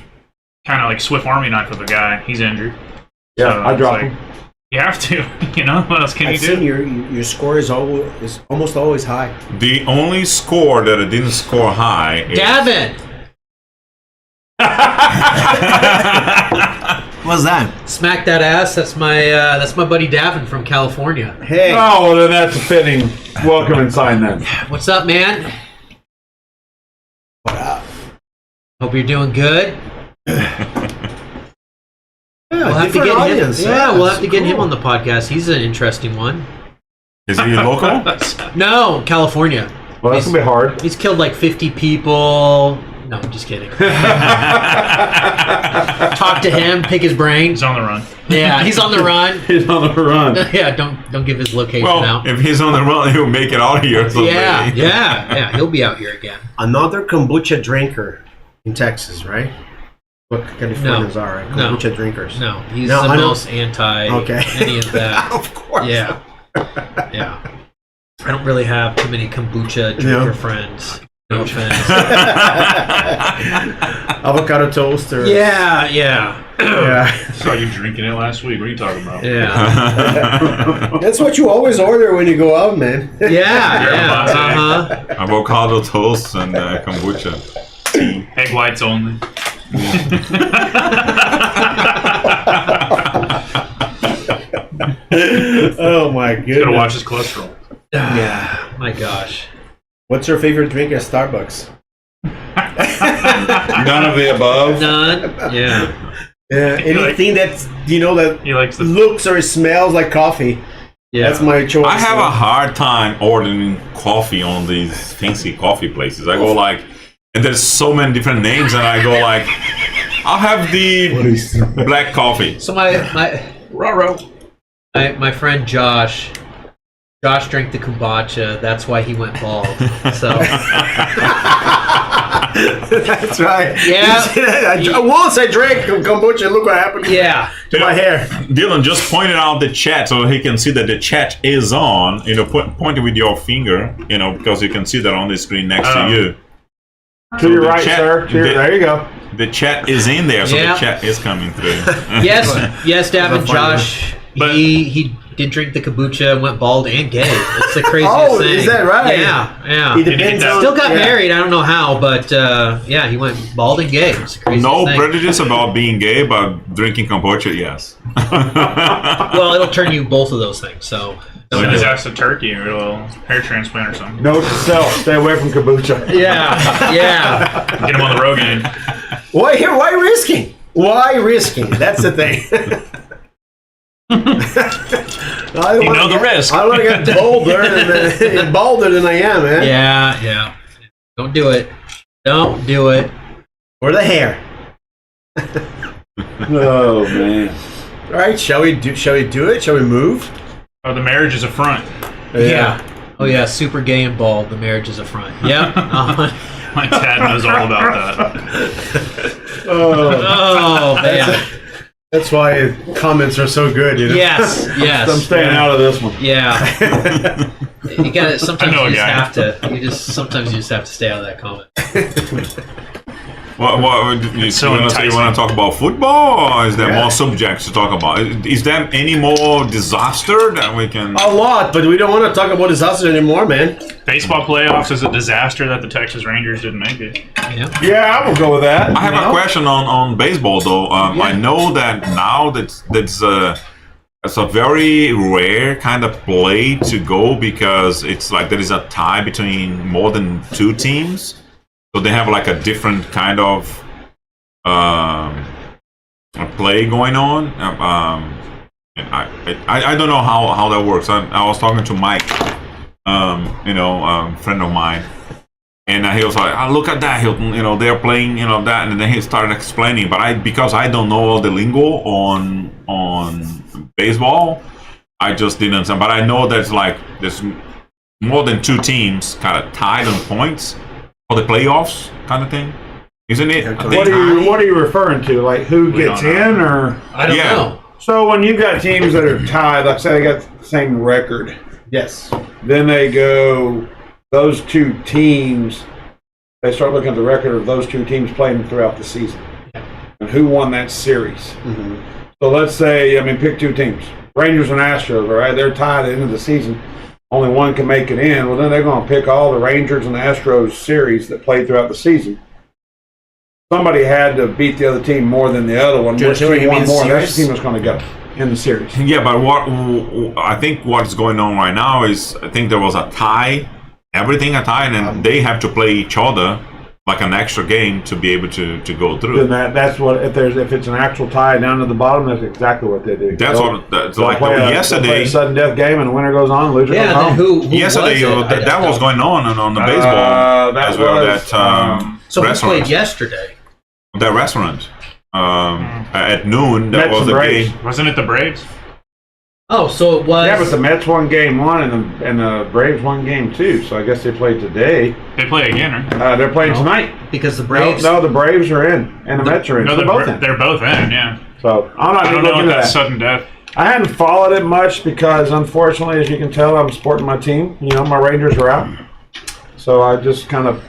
kind of like Swift Army knife of a guy. He's injured. Yeah, So I it's dropped like, him. You have to. What else can you I've seen do? your score is almost always high. The only score that I didn't score high is Gavin! What's that? Smack that ass. That's my buddy Davin from California. Hey. Oh, well, then that's a fitting welcome and sign then. What's up, man? What up? Hope you're doing good. Yeah, We'll have to different get audience. him. Yeah, we'll have to get him cool. on the podcast. He's an interesting one. Is he local? No, California. Well, that's going to be hard. He's killed like 50 people. No, I'm just kidding. Talk to him, pick his brain. He's on the run. Yeah, he's on the run. He's on the run. Yeah, don't give his location Well, out. if he's on the run, he'll make it out here someday. Yeah, he'll be out here again. Another kombucha drinker in Texas, right? What Californians are, right? No. Kombucha drinkers. No, he's No, the I don't- most anti Okay. any of that. Of course. Yeah. I don't really have too many kombucha drinker friends. No offense. Avocado toast or Yeah. yeah. I saw you drinking it last week. What are you talking about? Yeah. That's what you always order when you go out, man. Yeah. Uh-huh. Avocado toast and kombucha. Egg whites only. Oh my Gotta goodness. watch his cholesterol. Yeah. My gosh. What's your favorite drink at Starbucks? None of the above. None. Yeah. Anything that's that He likes the. looks or smells like coffee. Yeah. That's my choice. I have a hard time ordering coffee on these fancy coffee places. I go like, and there's so many different names, and I go like, I'll have the black coffee. So my friend Josh drank the kombucha. That's why he went bald. So That's right. Yeah. Once I drank kombucha, look what happened yeah, to my hair. Dylan just pointed out the chat so he can see that the chat is on. Point it with your finger, because you can see that on the screen next to you. To your the right, chat- sir. There you go. The chat is in there, so Yeah. the chat is coming through. yes, Davin, But- Josh. but- He did drink the kombucha, went bald and gay. It's the craziest Oh, thing. is that right? Yeah. It depends on- Still got yeah. married. I don't know how, but yeah, he went bald and gay. It's the craziest No thing. prejudice about being gay, but drinking kombucha, yes. Well, it'll turn you both of those things. So don't Send do his it. ass to Turkey or a little hair transplant or something. Note to self: stay away from kombucha. Yeah. Get him on the Rogan. Why risking? Why risking? That's the thing. You know the risk. I want to get bolder than I am, man. Yeah. Don't do it. Don't do it. Or the hair. Oh man. All right, shall we do it? Shall we move? Oh, the marriage is a front. Yeah. Oh yeah. Super gay and bald. The marriage is a front. Yep. My dad knows all about that. Oh man. That's why comments are so good, Yes. I'm staying out of this one. Yeah. You got to sometimes I know a you just guy. have to. Sometimes you just have to stay out of that comment. You So want enticing. to talk about football, or is there more subjects to talk about? Is there any more disaster that we can... A lot, but we don't want to talk about disaster anymore, man. Baseball playoffs is a disaster that the Texas Rangers didn't make it. Yeah. Yeah, I will go with that. I have a question on baseball, though. I know that now it's a very rare kind of play to go because it's like there is a tie between more than two teams. So they have like a different kind of play going on. I don't know how that works. I was talking to Mike, friend of mine, and he was like, "Oh, look at that, Hilton. They're playing, that," and then he started explaining. But because I don't know all the lingo on baseball, I just didn't understand. But I know there's more than two teams kind of tied on points for the playoffs kind of thing, isn't it? I think- What are you referring to? Like who We gets don't know. in, or I don't Yeah. know. so when you've got teams that are tied, like say they got the same record, Yes. then they go those two teams. They start looking at the record of those two teams playing throughout the season, and who won that series. Mm-hmm. So let's say, pick two teams, Rangers and Astros. All right, they're tied at the end of the season. Only one can make it in. Well, then they're going to pick all the Rangers and Astros series that played throughout the season. Somebody had to beat the other team more than the other one. Do you Which know what team you won mean, more? That's series? the team that's going to go in the series. Yeah, but I think what's going on right now is I think there was a tie, everything a tie, and then they have to play each other like an extra game to be able to go Then through. that's what if it's an actual tie down to the bottom, that's exactly what they do. That's They'll- what that's they'll like play a yesterday. sudden death game, and the winner goes on, loser Yeah. goes And then home. who Yesterday, was it? that was going on the Uh, baseball that as well. was, So who restaurant, played yesterday? that restaurant at noon. That Mets was and the Braves. game. Wasn't it the Braves? Oh, so it was. Yeah, but the Mets won game one, and the Braves won game two. So I guess they played today. They play again, right? They're playing tonight. because the Braves. No, the Braves are in, and the Mets are in. No, So both in. they're both in, yeah. So I'm not I even don't know looking what at that that. sudden death. I hadn't followed it much because, unfortunately, as you can tell, I'm supporting my team. My Rangers are out, so I just kind of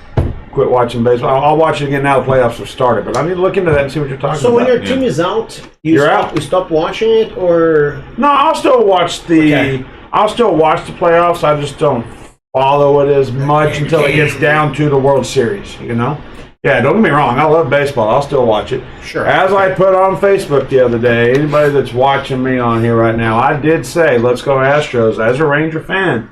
quit watching baseball. I'll watch it again now. The playoffs have started, but I need to look into that and see what you're talking So about. when your team is out, You're out. You stop watching it, or No, I'll still watch the. Okay. I'll still watch the playoffs. I just don't follow it as much until it gets down to the World Series. Yeah, don't get me wrong. I love baseball. I'll still watch it. Sure. As I put on Facebook the other day, anybody that's watching me on here right now, I did say, let's go Astros as a Ranger fan.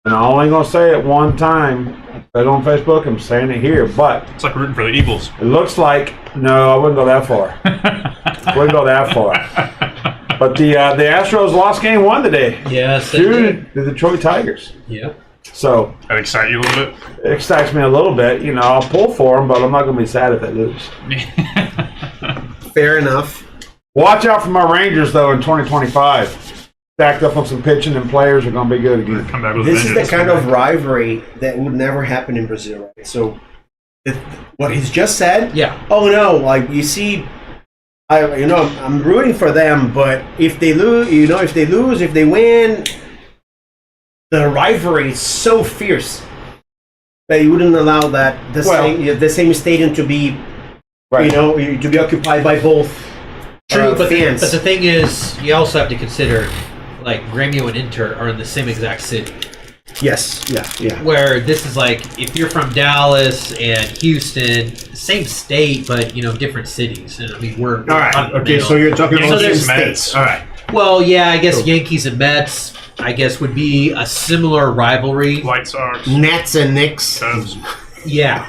And I'm only going to say it one time. I said it on Facebook. I'm saying it here. But It's like rooting for the Eagles. it looks like, no, I wouldn't go that far. Wouldn't go that far. But the Astros lost game one today Yes, they to did. the Detroit Tigers. Yep. So That excite you a little bit? it excites me a little bit. I'll pull for them, but I'm not going to be sad if they lose. Fair enough. Watch out for my Rangers though in 2025. Stacked up on some pitching and players are going to be good again. Come back with This is the vengeance. kind of rivalry that would never happen in Brazil, right? So, what he's just said. Yeah. Oh no! Like you see, I'm rooting for them, but if they lose, if they win, the rivalry is so fierce that you wouldn't allow that the same stadium to be, Right. to be occupied by both. True, but fans. the thing is, you also have to consider, like, Grêmio and Inter are in the same exact city. Yes. Yeah. Where this is like, if you're from Dallas and Houston, same state, but, different cities. And I mean, we're... All right. Okay. So you're talking about Yankees, the Mets. states. All right. Well, yeah, I guess Cool. Yankees and Mets, I guess, would be a similar rivalry. White Sox. Nets and Knicks. Cubs. Yeah,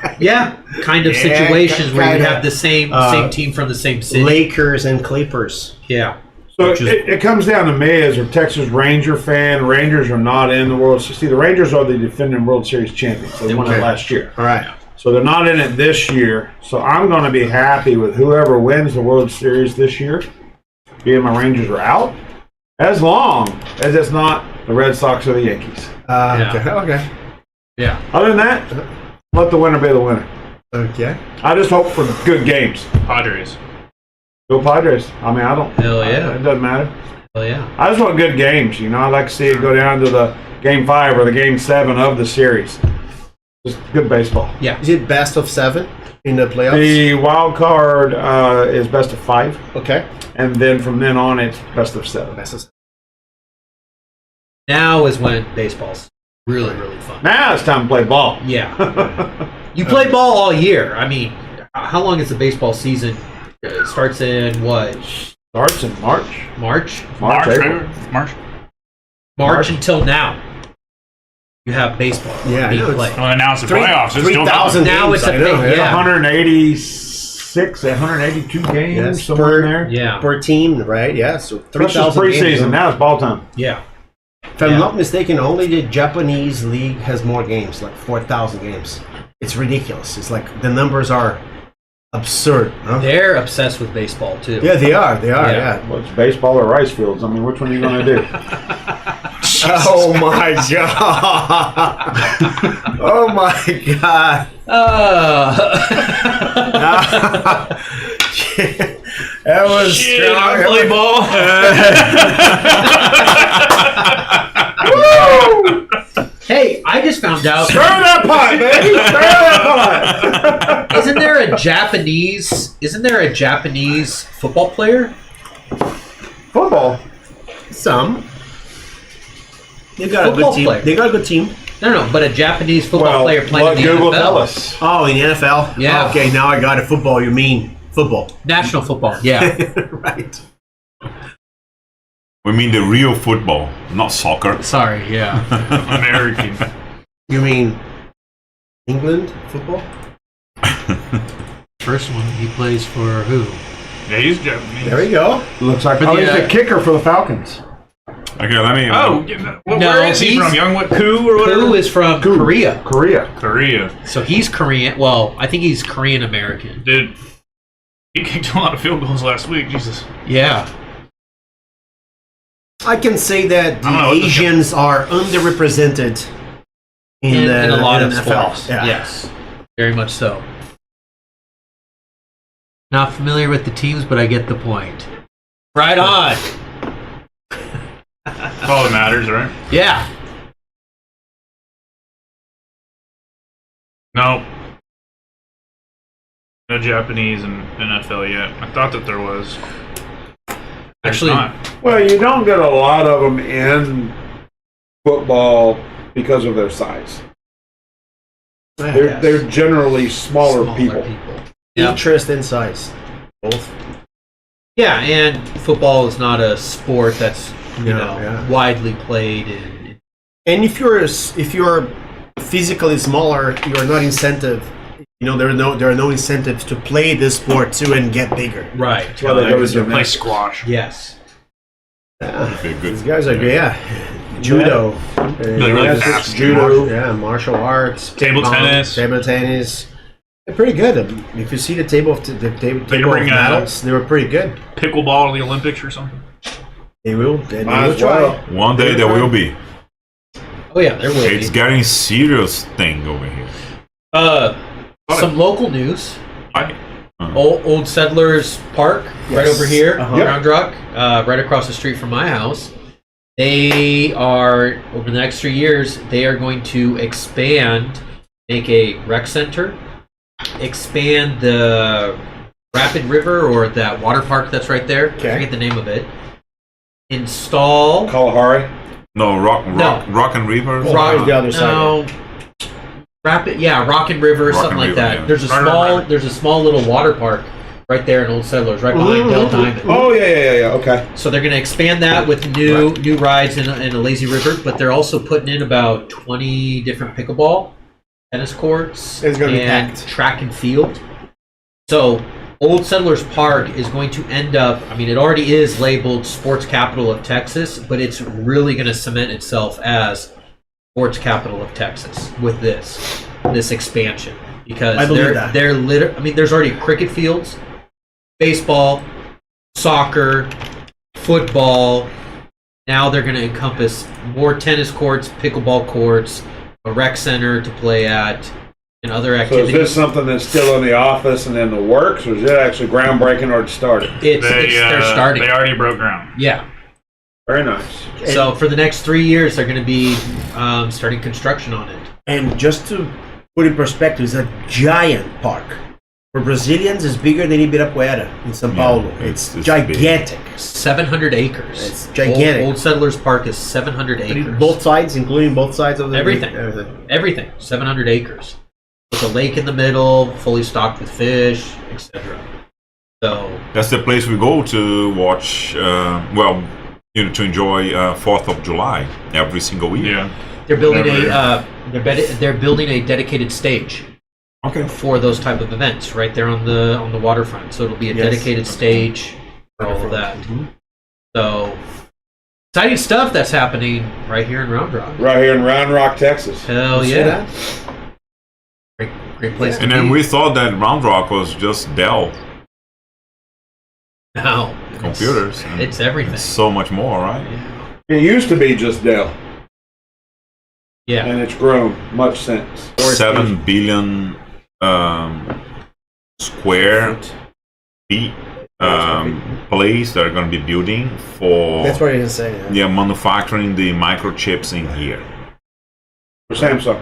kind of Yeah, situations where you kinda. have the same team from the same city. Lakers and Clippers. Yeah. So it comes down to me as a Texas Ranger fan. Rangers are not in the World Series. See, the Rangers are the defending World Series champions. They won it Okay. last year. All right. So they're not in it this year. So I'm going to be happy with whoever wins the World Series this year, being my Rangers are out, as long as it's not the Red Sox or the Yankees. Okay. Yeah. Other than that, let the winner be the winner. Okay. I just hope for good games. Padres. Go Padres. I mean, I don't. Hell yeah. It doesn't matter. Oh, yeah. I just want good games. I'd like to see it go down to the Game 5 or the Game 7 of the series. Just good baseball. Yeah. Is it best of 7 in the playoffs? The wild card is best of 5, Okay. and then from then on, it's best of 7. Best of 7. Now is when baseball's really, really fun. Now it's time to play ball. Yeah. You play ball all year. I mean, how long is the baseball season? It starts in what? Starts in March. March? March. April. March until now. You have baseball Yeah, I being know, it's- played. Well, now it's the playoffs. It's still 3,000 Now games, it's a I know, big- yeah. 186, 182 games, Yes, somewhere in there. Yeah. per team, right? Yeah, so That's just 3,000 games. preseason. Now it's ball time. Yeah. If I'm Yeah. not mistaken, only the Japanese league has more games, like 4,000 games. It's ridiculous. It's like the numbers are absurd. Huh? They're obsessed with baseball, too. Yeah, they are. They are. Yeah. Yeah. Well, it's baseball or rice fields. I mean, which one are you going to do? Oh my god! Oh my god! That was Shit, strong. I play ball. Hey, I just found out. Stir that pot, baby! Stir that pot! Isn't there a Japanese football player? Football. Some. They got Football a good team. player. They got a good team. No, but a Japanese football Well, player playing let in the Google NFL. tell us. Oh, in the NFL? Yeah. Okay, now I got it. Football, you mean football. National football. Yeah. Right. We mean the real football, not soccer. Sorry, yeah. American. You mean England football? First one, he plays for who? Yeah, he's Japanese. There we go. Looks like But he's yeah. the kicker for the Falcons. Okay, let me. Oh, where is he he's- from? Youngwood Koo or whatever? Who is from Korea. Korea. Korea. So he's Korean. Well, I think he's Korean American. Dude, he kicked a lot of field goals last week. Jesus. Yeah. I can say that I don't know the what the- Asians are underrepresented in a lot of NFL. sports. Yeah. Yes. Very much so. Not familiar with the teams, but I get the point. Right on. That's all that matters, right? Yeah. Nope. No Japanese in NFL yet. I thought that there was. There's Actually, not. Well, you don't get a lot of them in football because of their size. They're generally smaller people. Yeah. Interest in size. Both. Yeah, and football is not a sport that's Yeah. widely played in. And if you're physically smaller, you're not incentive. There are no incentives to play this sport too and get bigger. Right. Well, they go to Play gymnastics. squash. Yes. Yeah. Okay, good. These guys are good. Yeah. Judo. really Gymnastics, fast. judo. Yeah, martial arts. Table tennis. Table tennis. They're pretty good. If you see the table of table of bring, medals, they were pretty good. Pickleball to the Olympics or something. They will. They Might will as well. try. One day there will be. Oh yeah, there will It's be. getting serious thing over here. Some local news. I, Old Settlers Park, right Yes. over here, Uh-huh. Round Rock, right across the street from my house. They are, over the next 3 years, they are going to expand, make a rec center, expand the Rapid River or that water park that's right there. Okay. I forget the name of it. Install. Kalahari. No, Rock and River. Rock is the other side. No. Rapid, yeah, Rock and River, Rock something and like River, that. yeah. There's a small little water park right there in Old Settlers, right behind Del Diamond. Oh yeah. Okay. So they're going to expand that with new rides in a lazy river, but they're also putting in about 20 different pickleball, tennis courts, It's gonna be and packed. track and field. So Old Settlers Park is going to end up, I mean, it already is labeled Sports Capital of Texas, but it's really going to cement itself as Sports Capital of Texas with this expansion. Because I believe that. I mean, there's already cricket fields, baseball, soccer, football. Now they're going to encompass more tennis courts, pickleball courts, a rec center to play at, and other So is activities. this something that's still in the office and in the works, or is it actually groundbreaking or it started? They're starting. They already broke ground. Yeah. Very nice. So for the next 3 years, they're going to be starting construction on it. And just to put in perspective, it's a giant park. For Brazilians, it's bigger than Ibirapuera in São Paulo. it's gigantic. 700 acres. It's gigantic. Old Settlers Park is 700 acres. Both sides, including both sides of the Everything. Everything. 700 acres. With a lake in the middle, fully stocked with fish, etc. So That's the place we go to watch. To enjoy 4th of July every single year. Yeah. they're building Whatever. they're building a dedicated stage Okay. for those type of events right there on the waterfront. So it'll be a Yes. dedicated stage for all of that. Mhm. So exciting stuff that's happening right here in Round Rock. Right here in Round Rock, Texas. Hell You see yeah. that? Great place And to then be. we thought that Round Rock was just Dell No. computers. and It's everything. it's so much more, right? It used to be just Dell, Yeah. and it's grown much since. 7 billion square feet place they're going to be building for That's what you're saying. yeah, manufacturing the microchips in here. For Samsung.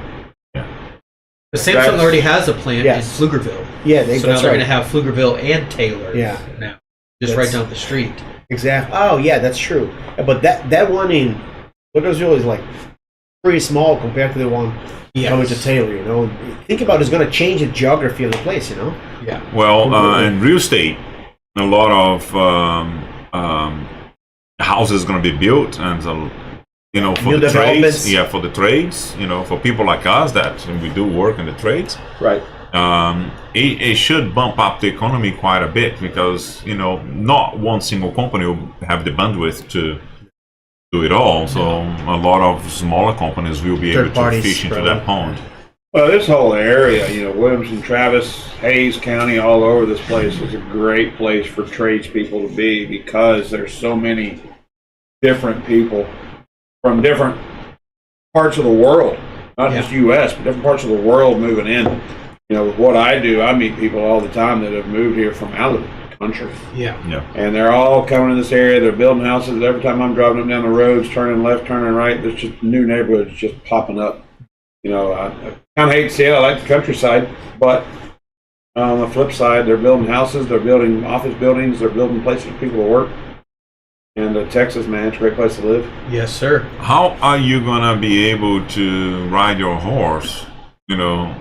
But Samsung That's- already has a plant Yes. in Pflugerville. Yeah, So now that's they're right. going to have Pflugerville and Taylor. Yeah. Now, just That's- right down the street. Exactly. Oh, yeah, that's true. But that one in Bakersville is like pretty small compared to the one coming to Taylor. You know, think about it's going to change the geography of the place. You know. Yeah. Well, in real estate, a lot of houses going to be built, and for New the developments. trades, for the trades, for people like us that we do work in the trades. Right. It should bump up the economy quite a bit because not one single company will have the bandwidth to do it all. So a lot of smaller companies will be able Third to parties fish into probably. that pond. Well, this whole area, Williamson, Travis, Hayes County, all over this place is a great place for tradespeople to be because there's so many different people from different parts of the world, not just U.S., but different parts of the world moving in. With what I do, I meet people all the time that have moved here from out of the country. Yeah. And they're all coming in this area. They're building houses. Every time I'm driving them down the roads, turning left, turning right, there's just new neighborhoods just popping up. I kind of hate to see it. I like the countryside, but on the flip side, they're building houses. They're building office buildings. They're building places for people to work. And Texas, man, it's a great place to live. Yes, sir. How are you gonna be able to ride your horse? To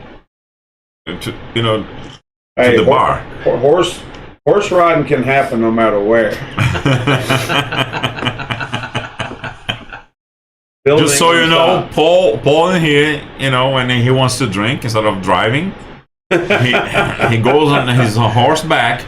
Hey, the bar. Horse riding can happen no matter where. Just so you know, Building, Paul in here, when he wants to drink instead of driving, he goes on his horseback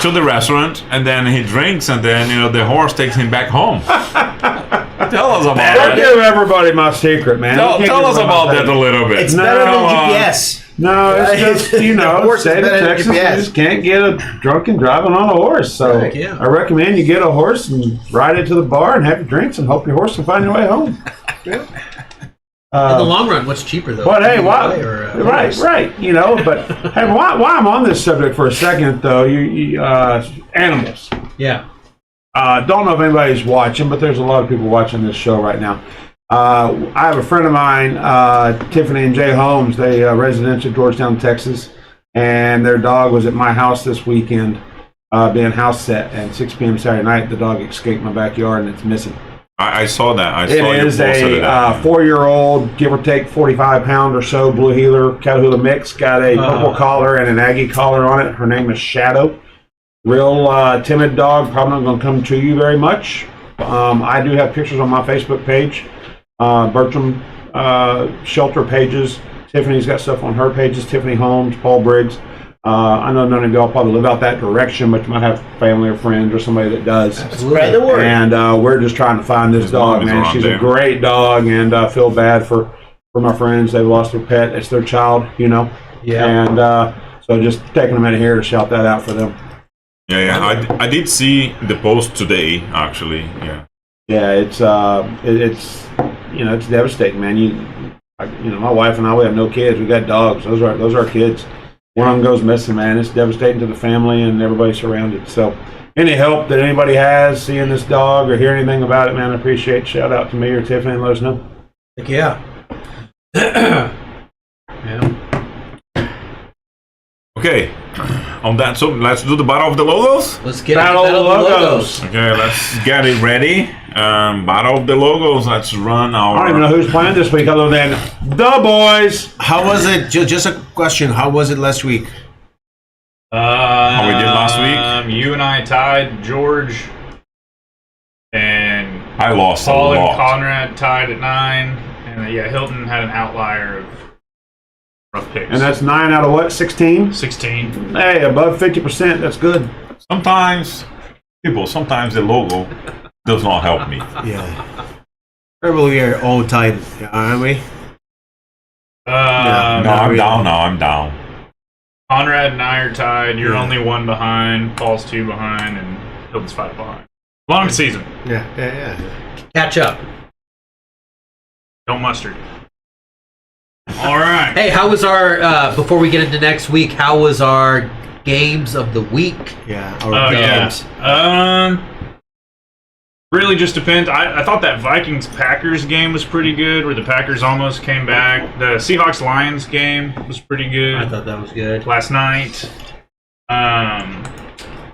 to the restaurant, and then he drinks, and then the horse takes him back home. Tell us about Don't that. give everybody my secret, man. Tell us about that a little bit. It's better Come than on. GPS. No, it's just, The horse is state of better than Texas, you GPS. just can't get a drunken driving on a horse. So Right, yeah. I recommend you get a horse and ride it to the bar and have your drinks and hope your horse can find your way home. In the Uh, long run, what's cheaper though? but hey, why? Way or, Right, horse? right. But hey, why I'm on this subject for a second though? You animals. Yeah. Don't know if anybody's watching, but there's a lot of people watching this show right now. I have a friend of mine, Tiffany and Jay Holmes. They residential Georgetown, Texas, and their dog was at my house this weekend, being house set. And 6 p.m. Saturday night, the dog escaped my backyard and it's missing. I saw that. I It saw you is posted it. a 4-year-old, give or take 45-pound or so, blue heeler Catahoula mix. Got a purple collar and an Aggie collar on it. Her name is Shadow. Real timid dog. Probably not going to come to you very much. I do have pictures on my Facebook page. Bertram shelter pages. Tiffany's got stuff on her pages. Tiffany Holmes, Paul Briggs. I know none of y'all probably live out that direction, but you might have family or friends or somebody that does. Spread the word. And we're just trying to find this His dog, mom is man. around She's there. a great dog, and I feel bad for my friends. They've lost their pet. It's their child, Yeah. And so just taking a minute here to shout that out for them. Yeah. I did see the post today, actually. Yeah. Yeah, it's it's devastating, man. My wife and I, we have no kids. We got dogs. Those are our kids. One of them goes missing, man. It's devastating to the family and everybody surrounded. So, any help that anybody has seeing this dog or hear anything about it, man, I appreciate it. Shout out to me or Tiffany and let us know. Heck yeah. Yeah. Okay. On that, so let's do the battle of the logos. Let's get Battle into of the logos. Okay, let's get it ready. Battle of the logos. Let's run I don't even know our. who's playing this week other than the boys. How was it? Just a question. How was it last week? How we did last week? You and I tied. George and I lost Paul a and lot. Conrad tied at 9, and Hilton had an outlier of rough picks. And that's 9 out of what? 16? 16. Hey, above 50%. That's good. Sometimes the logo does not help me. Yeah. Probably we are all tied, aren't we? No, not I'm really. down now. I'm down. Conrad and I are tied. You're Yeah. only 1 behind. Paul's 2 behind, and Hilton's 5 behind. Long season. Yeah. Catch up. Don't mustard. All right. Hey, how was our, before we get into next week, how was our games of the week? Yeah. Oh, Our yeah. games. Really just depends. I thought that Vikings-Packers game was pretty good, where the Packers almost came back. The Seahawks-Lions game was pretty good I thought that was good. last night.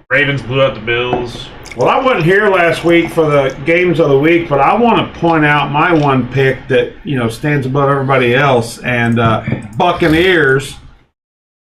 Ravens blew out the Bills. Well, I wasn't here last week for the games of the week, but I want to point out my one pick that, stands above everybody else, and Buccaneers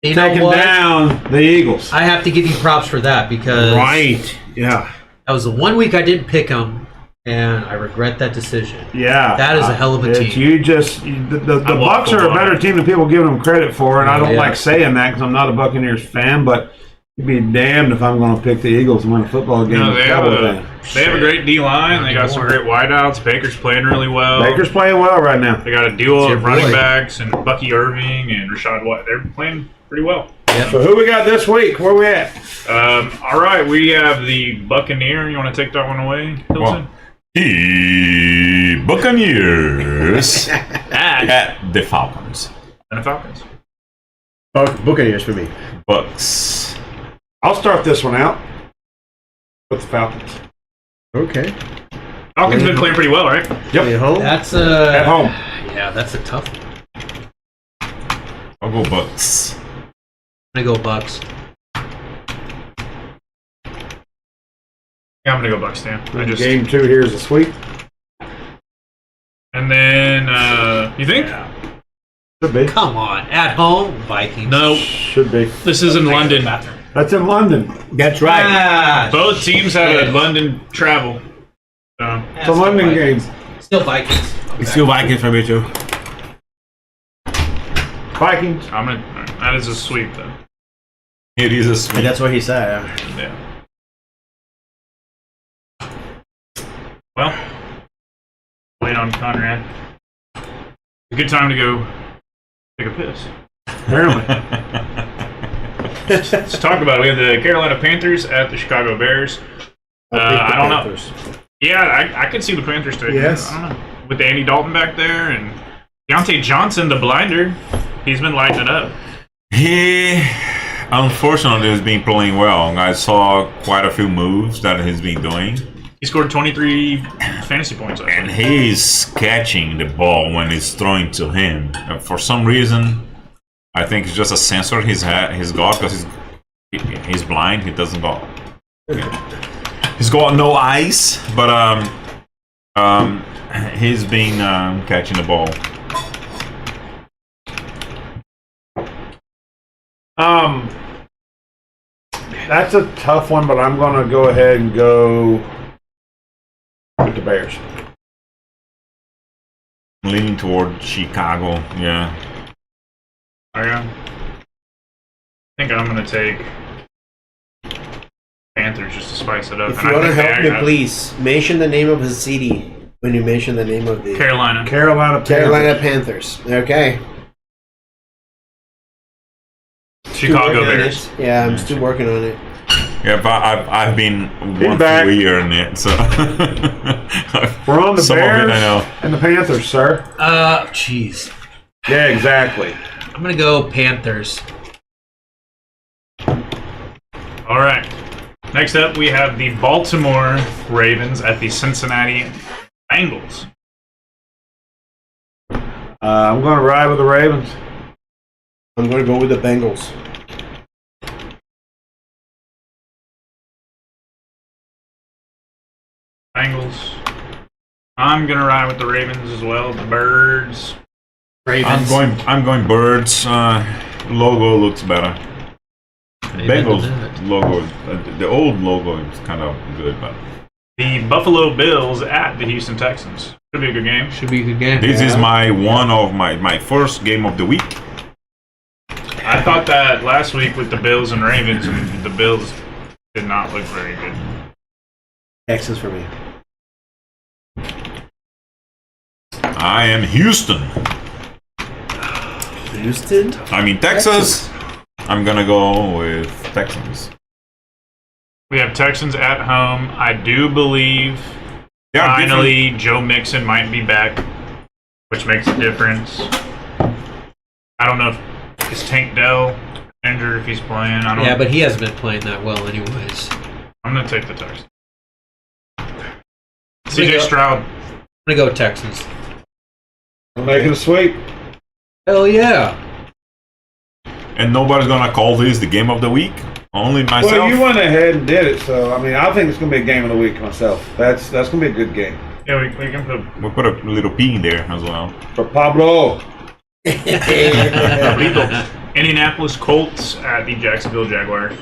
You know taking what? down the Eagles. I have to give you props for that because Right. Yeah. that was the one week I didn't pick them, and I regret that decision. Yeah. That is a hell of a It's- team. You just, the I love Bucs are a football. better team than people give them credit for, and I don't Yeah. like saying that because I'm not a Buccaneers fan, but you'd be damned if I'm going to pick the Eagles and win a football game. No, as a they have Cowboy a fan. great D line. They got some great wideouts. Baker's playing really well. Baker's playing well right now. They got a duo It's your of running boy. backs and Bucky Irving and Rashad White. They're playing pretty well. So who we got this week? Where we at? All right, we have the Buccaneer. You want to take that one away, Hilton? Well, the Buccaneers at the Falcons. And the Falcons. Buccaneers for me. Bucks. I'll start this one out with the Falcons. Okay. Falcons been playing pretty well, right? At home. That's At home. Yeah, that's a tough one. I'll go Bucks. I'm gonna go Bucks. Yeah, I'm gonna go Bucks, Dan. Game 2 here is a sweep. And then you think? Should be. Come on, at home, Vikings. No, Should be. this is in London. That's in London. That's right. Ah, Both teams have a London travel. So It's a London game. Still Vikings. It's still Vikings for me too. Vikings. I'm gonna. That is a sweep, though. It is a sweep. And that's what he said. Yeah. Well, wait on Conrad. A good time to go take a piss. Apparently. Let's talk about it. We have the Carolina Panthers at the Chicago Bears. I don't know. Yeah, I could see the Panthers taking it. Yes. I don't know. With Andy Dalton back there and Deontay Johnson, the blinder, he's been lighting it up. He, unfortunately, has been playing well. I saw quite a few moves that he's been doing. He scored 23 fantasy points. And he's catching the ball when it's thrown to him. For some reason, I think it's just a sensor he's got because he's blind. He doesn't got. He's got no eyes, but he's been catching the ball. That's a tough one, but I'm going to go ahead and go with the Bears. Leaning toward Chicago, yeah. I think I'm going to take Panthers just to spice it up. If And you I want to think help they- me, please mention the name of the city when you mention the name of the Carolina. Carolina Panthers. Carolina Panthers. Okay. Chicago Still working on Bears. it. Yeah, I'm still working on it. Yeah, but I've been one back. full year in it, so We're on the some of it Bears I know. and the Panthers, sir. Jeez. Yeah, exactly. I'm gonna go Panthers. All right. Next up, we have the Baltimore Ravens at the Cincinnati Bengals. I'm going to ride with the Ravens. I'm going to go with the Bengals. Bengals. I'm gonna ride with the Ravens as well. The Birds. Ravens. I'm going Birds. Logo looks better. Amen to Bengals that. logo, the old logo is kind of good, but The Buffalo Bills at the Houston Texans. Should be a good game. Should be a good game. this is my first game of the week. I thought that last week with the Bills and Ravens, and the Bills did not look very good. Texans for me. I am Houston. Houston? I mean Texas. I'm gonna go with Texans. We have Texans at home. I do believe Yeah, finally Joe Mixon might be back, which makes a difference. I don't know if is Tank Dell injured, if he's playing. I don't. Yeah, but he hasn't been playing that well, anyways. I'm gonna take the Texans. gonna CJ go- Stroud. I'm gonna go Texans. I'm making a sweep. Hell yeah! and nobody's gonna call this the game of the week. Only myself. Well, you went ahead and did it, so I mean, I think it's going to be a game of the week myself. That's going to be a good game Yeah, we can put We put a little P in there as well. for Pablo. lethal. Indianapolis Colts at the Jacksonville Jaguars.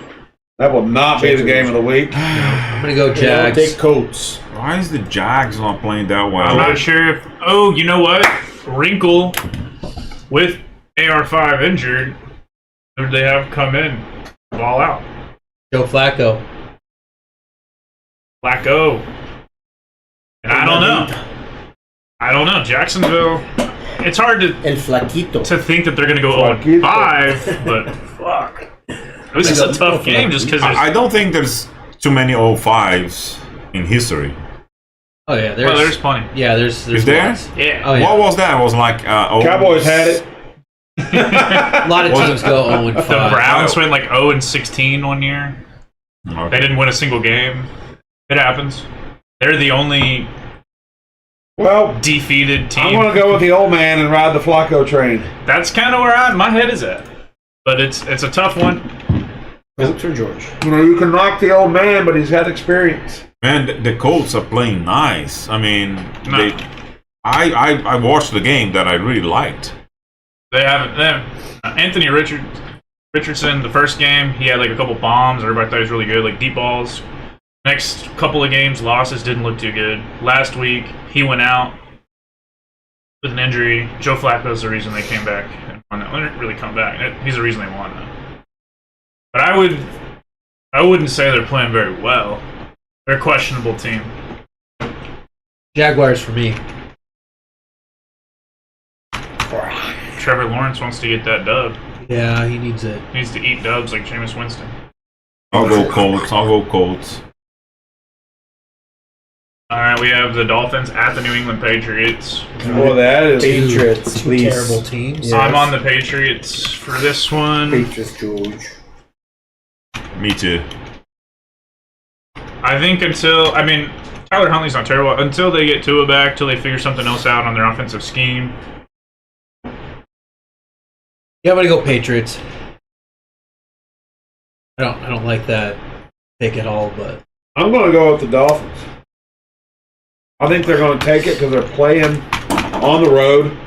That will not be the game of the week. I'm gonna go I'll Jags. take Colts. Why is the Jags not playing that I'm well? not sure if. Oh, you know what? Wrinkle with AR5 injured. Who did they have come in? Ball out. Joe Flacco. Flacco. And I don't know. Jacksonville. It's hard El Flaquito. to think that they're going to go Flaquito. 0-5, but fuck. This is a tough game just because I don't think there's too many 05s in history. Oh yeah, there's plenty. yeah, there's Is there? lots. Yeah. Oh yeah, What was that? It was like Cowboys had it. a lot of teams go 0 and The 5. Browns went like 0-16 one year. Okay. They didn't win a single game. It happens. They're the only Well, defeated I'm team. going to go with the old man and ride the Flacco train. That's kind of where my head is at. But it's a tough one. Colts or George? You know, you can knock the old man, but he's had experience. Man, the Colts are playing nice. I mean, No. I watched the game that I really liked. They have Anthony Richardson. The first game, he had like a couple bombs. Everybody thought he was really good, like deep balls. Next couple of games, losses didn't look too good. Last week, he went out with an injury. Joe Flacco's the reason they came back and won that. Well, they didn't really come back. He's the reason they won though. But I wouldn't say they're playing very well. They're a questionable team. Jaguars for me. Trevor Lawrence wants to get that dub. Yeah, he needs it. He needs to eat dubs like Jameis Winston. I'll go Colts. I'll go Colts. All right, we have the Dolphins at the New England Patriots. Boy, that is Patriots, Two please. terrible teams. Yeah. I'm on the Patriots for this one. Patriots, George. Me too. I think Tyler Huntley's not terrible. Until they get Tua back, till they figure something else out on their offensive scheme. Yeah, I'm gonna go Patriots. I don't like that pick at all, but I'm going to go with the Dolphins. I think they're going to take it because they're playing on the road.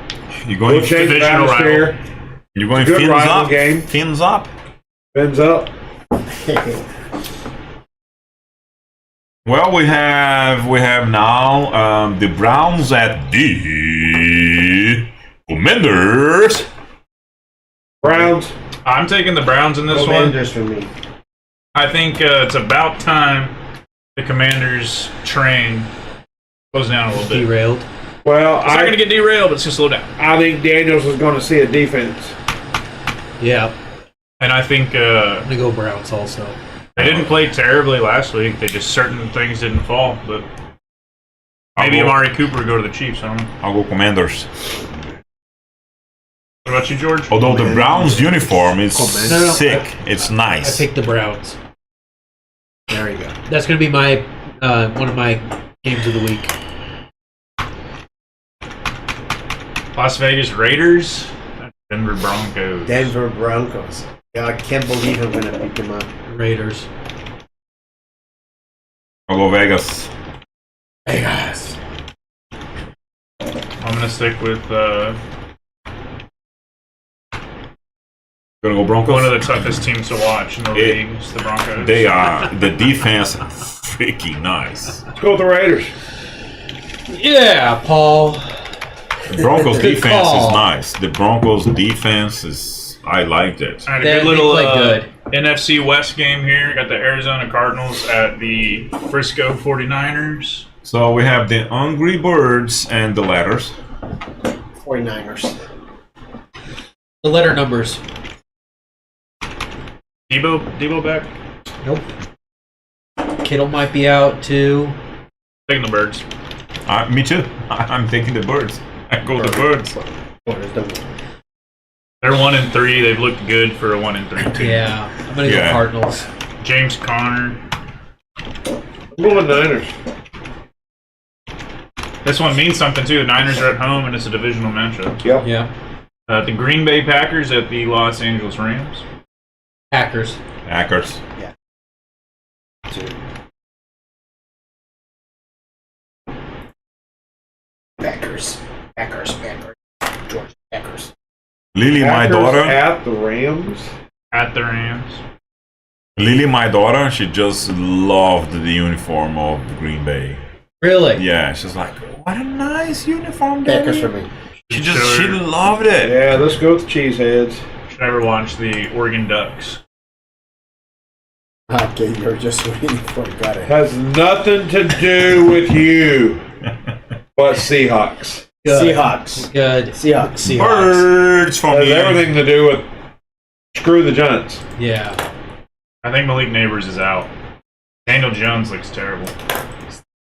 You're going We'll change the divisional atmosphere. You're going Good fins rival up. game. Fins up. Fins up. Well, we have now the Browns at the Commanders. Browns. I'm taking the Browns in this one. Commanders for me. I think it's about time the Commanders train slows down a little bit. derailed. Well, It's not going to get derailed, but it's going to slow down. I think Daniels is going to see a defense. Yeah, And I think I'm gonna go Browns also. they didn't play terribly last week. They just certain things didn't fall. But maybe I'll go- Amari Cooper go to the Chiefs. I don't know. I'll go Commanders. What about you, George? Although the Browns uniform is Commanders. sick, it's I nice. picked the Browns. There you go. That's gonna be my one of my games of the week. Las Vegas Raiders, Denver Broncos. Denver Broncos. Yeah, I can't believe I'm gonna pick them up. Raiders. I'll go Vegas. Vegas. I'm going to stick with Gonna go Broncos. one of the toughest teams to watch in the league. It's the Broncos. They are the defense, freaking nice. Let's go with the Raiders. Yeah, Paul. The Broncos Good defense call. is nice. The Broncos defense is. I liked it. All right, They a good little play good. NFC West game here. Got the Arizona Cardinals at the Frisco 49ers. So we have the Angry Birds and the Letters. 49ers. The letter numbers. Debo back. Nope. Kittle might be out too. Taking the Birds. Me too. I'm taking the Birds. I go the Birds. Where's the They're 1-3. They've looked good for a 1-3 team. Yeah, I'm gonna Yeah. go Cardinals. James Conner. I'm going with Niners. This one means something too. The Niners are at home and it's a divisional matchup. Yep. Yeah, The Green Bay Packers at the Los Angeles Rams. Packers. Packers. Packers. George Packers. Lily, my Packers daughter. at the Rams. At the Rams. Lily, my daughter. She just loved the uniform of Green Bay. Really? Yeah, she's like, what a nice uniform, Daddy. Packers for me. She loved it. Yeah, let's go with the Cheeseheads. Should never watch the Oregon Ducks. Okay, you're just waiting for it. Got it. Has nothing to do with you, but Seahawks. Good. Seahawks. Good. Seahawks. Birds from Has the everything to do with screw the Giants. Yeah. I think Malik Neighbors is out. Daniel Jones looks terrible.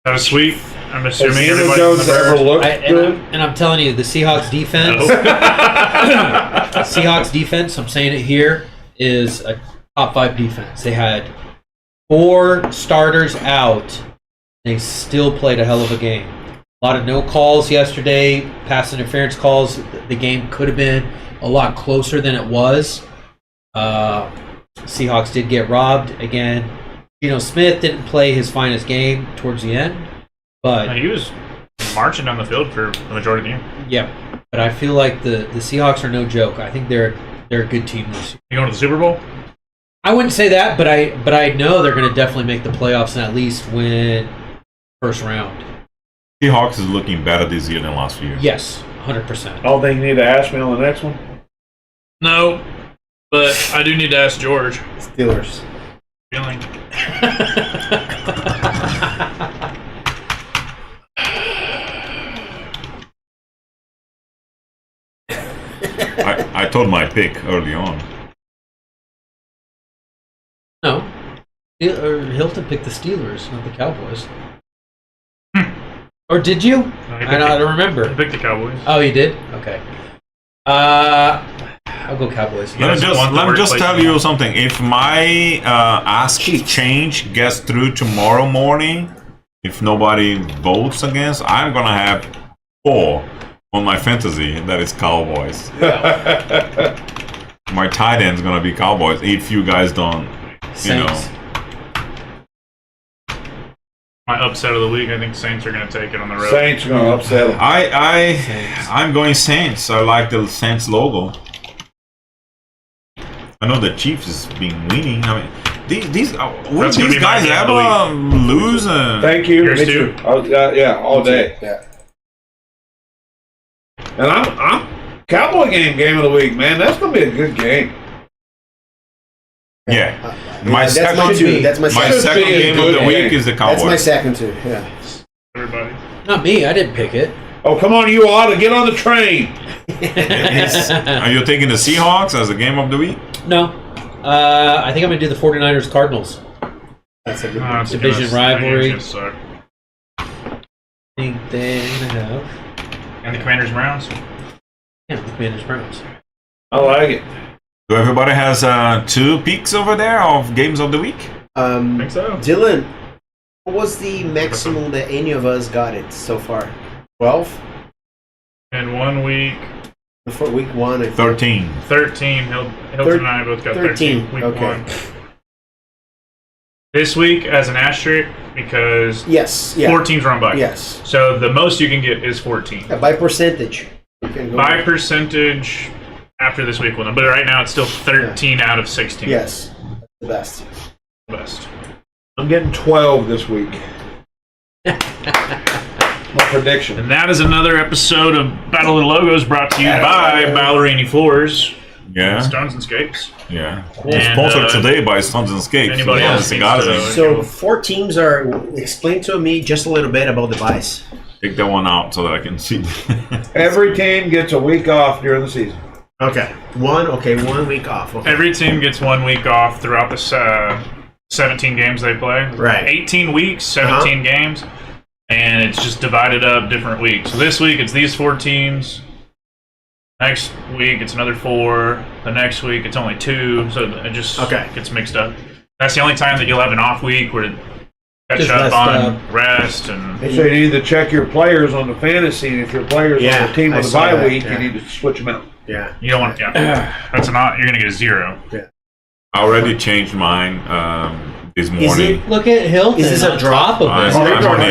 That was sweet. I'm Has assuming Daniel everybody's Jones on the ever Birds. looked And good? I'm telling you, the Seahawks defense. Seahawks defense. I'm saying it here is a top 5 defense. They had 4 starters out. They still played a hell of a game. A lot of no calls yesterday, pass interference calls. The game could have been a lot closer than it was. Seahawks did get robbed again. Geno Smith didn't play his finest game towards the end, but He was marching down the field for the majority of the game. yeah. But I feel like the Seahawks are no joke. I think they're a good team this year. You going to the Super Bowl? I wouldn't say that, but I know they're going to definitely make the playoffs and at least win first round. Seahawks is looking better this year than last year. Yes, 100%. I don't think you need to ask me on the next one. No, but I do need to ask George. Steelers. Feeling. I told my pick early on. No. Hilton picked the Steelers, not the Cowboys. Or did you? No, he I don't remember. picked the Cowboys. Oh, you did? Okay. I'll go Cowboys. Yeah. Let me doesn't want the just workplace tell to you know. something. If my ask change gets through tomorrow morning, if nobody votes against, I'm gonna have 4 on my fantasy. That is Cowboys. My tight end's gonna be Cowboys. If you guys don't, Saints. My upset of the week, I think Saints are going to take it on the road. Saints are gonna upset them. I'm going Saints. I like the Saints logo. I know the Chiefs has been winning. I mean, these gonna these be my guys game of ever the lose? Thank you. Yours Me too? Yeah, all day. Yeah. And I'm Cowboy game of the week, man. That's gonna be a good game. Yeah. Yeah, My that's second- my two. That's my My second. second be a game of good the game. week is the That's my Cowboys. second too. Yeah. Everybody. Not me. I didn't pick it. Oh, come on, you ought to get on the train. Are you taking the Seahawks as the game of the week? No. I think I'm going to do the 49ers Cardinals. That's a good Oh, one. it's Division gonna- rivalry. it's gonna suck. I think they're going to have. And the Commanders Browns. Yeah, the Commanders Browns. I like it. So everybody has 2 picks over there of games of the week. I think so. Dylan, what was the maximum that any of us got it so far? 12 In 1 week, for week 1. I think. 13. 13. Hilton and I both got 13. Week okay. 1. This week as an asterisk because Yes. Yeah. 4 teams run by. Yes. So the most you can get is 14. Yeah, by percentage. You can go By percentage after this week, but right now it's still 13 out of 16. Yes. That's the best. Best. I'm getting 12 this week. My prediction. And that is another episode of Battle of the Logos brought to you by Ballerini Floors, Yeah. Stones and Scapes. Yeah. And, Sponsored today by Sons and Scapes. anybody Yeah, else cigars. needs to- So 4 teams are. Explain to me just a little bit about the buys. Take that one out so that I can see. Every team gets a week off during the season. Okay. 1 week off. Okay. Every team gets 1 week off throughout the 17 games they play. Right. 18 weeks, 17 games, and it's just divided up different weeks. So this week it's these 4 teams. Next week it's another 4. The next week it's only 2. So it just gets mixed up. That's the only time that you'll have an off week where catch Just up rest on up. rest and So you need to check your players on the fantasy, and if your players Yeah, on the team I with a saw bye that, week, yeah. you need to switch them out. Yeah. you don't want that's not you're gonna get a 0. I already changed mine this morning. Is it? Look at Hilton. Is this a on drop? top of I'm it. on it. I'm on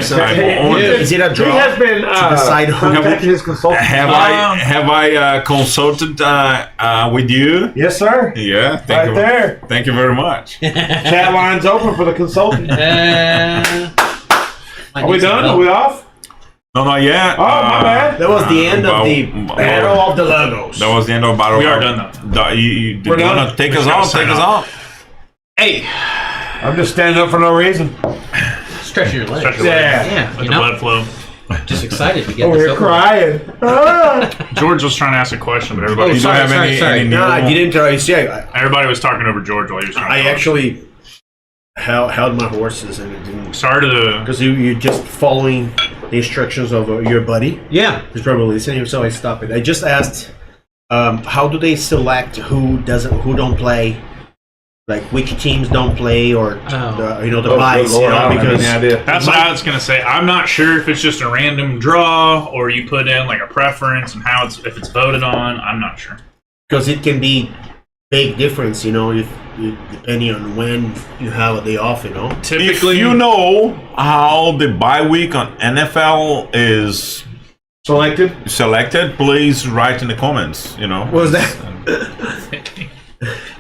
it. Is it a He draw? has been decide who- contacting his consultant. Have I consulted with you? Yes, sir. Yeah. Right there. Thank you very much. Chat line's open for the consultant. Are we done? Are we off? No, not yet. Oh, my bad. That was the end of the About- Battle of the Logos. That was the end of Battle. We are done, though. You We're done? wanna take We us just gotta out? sign Take us off. out. Hey, I'm just standing up for no reason. Stretching your legs. stretch your legs. Yeah, Let you the know, blood flow. just excited to get Oh, this you're over. crying. George was trying to ask a question, but everybody Oh, You don't have sorry, any, sorry. any No, I new- didn't tell you. See, everybody was talking over George while he was trying to I talk. actually held my horses and it didn't. Sorry to the Because you're just following the instructions of your buddy. Yeah. Who's probably listening, so I stopped it. I just asked, how do they select who don't play? Like which teams don't play, or the buys? good Lord, I don't have Because any idea. That's what I was gonna say. I'm not sure if it's just a random draw or you put in like a preference and how it's if it's voted on. I'm not sure. it can be big difference, if depending on when you have a day off, If Typically, you know how the bye week on NFL is Selected? selected, please write in the comments. What was that?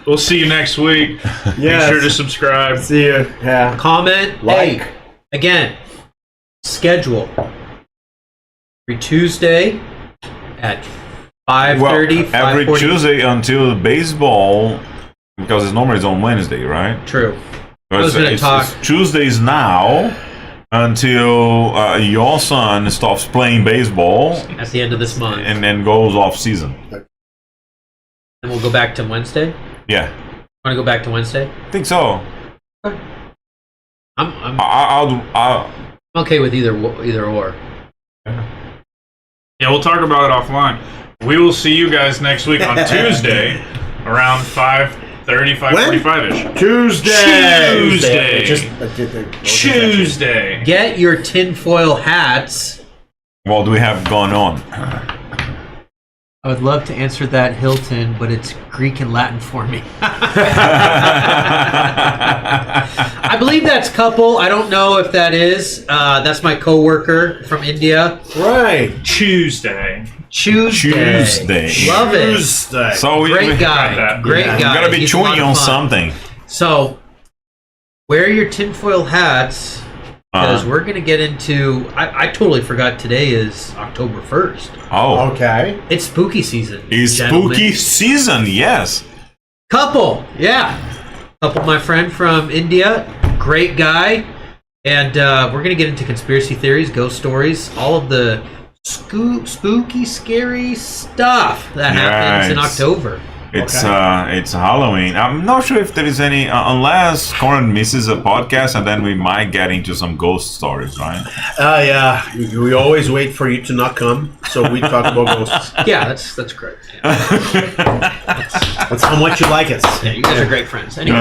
we'll see you next week. Make sure to subscribe. See you. Yeah. Comment. Like. Hey, again, schedule. Every Tuesday at 5:30, every 5:40. Tuesday until baseball, because it's normally on Wednesday, right? True. So was gonna talk- it's Tuesdays now until your son stops playing baseball At the end of this month. and then goes off season. And we'll go back to Wednesday. Yeah, Want to go back to Wednesday? I think so. I'm I'll okay with either or. Yeah, we'll talk about it offline. We will see you guys next week on Tuesday around 5:30, 5:45-ish. Tuesday. Tuesday. Get your tinfoil hats. what do we have going on? I would love to answer that, Hilton, but it's Greek and Latin for me. I believe that's couple. I don't know if that is. That's my coworker from India. Right. Tuesday. Tuesday. Love it. So Great guy. that. Great Yeah. guy. You gotta be He's a lot chewing of on fun. something. So, wear your tinfoil hats because Uh-huh. we're going to get into. I totally forgot today is October 1st. Oh, Okay. It's spooky season. it's gentlemen. spooky season. Yes. Couple, yeah. Couple, my friend from India, great guy. And we're going to get into conspiracy theories, ghost stories, all of the spooky, scary stuff that happens in Right. October. It's Halloween. I'm not sure if there is any unless Corin misses a podcast, and then we might get into some ghost stories, right? Yeah. We always wait for you to not come, so we talk about ghosts. Yeah, that's correct. Yeah. That's how much you like us. Yeah, you guys are great friends. Anyway,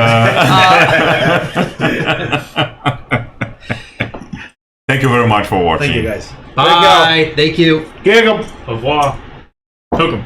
Thank you very much for watching. Thank you, guys. bye. Thank you. Giggle. Au revoir. Took 'em.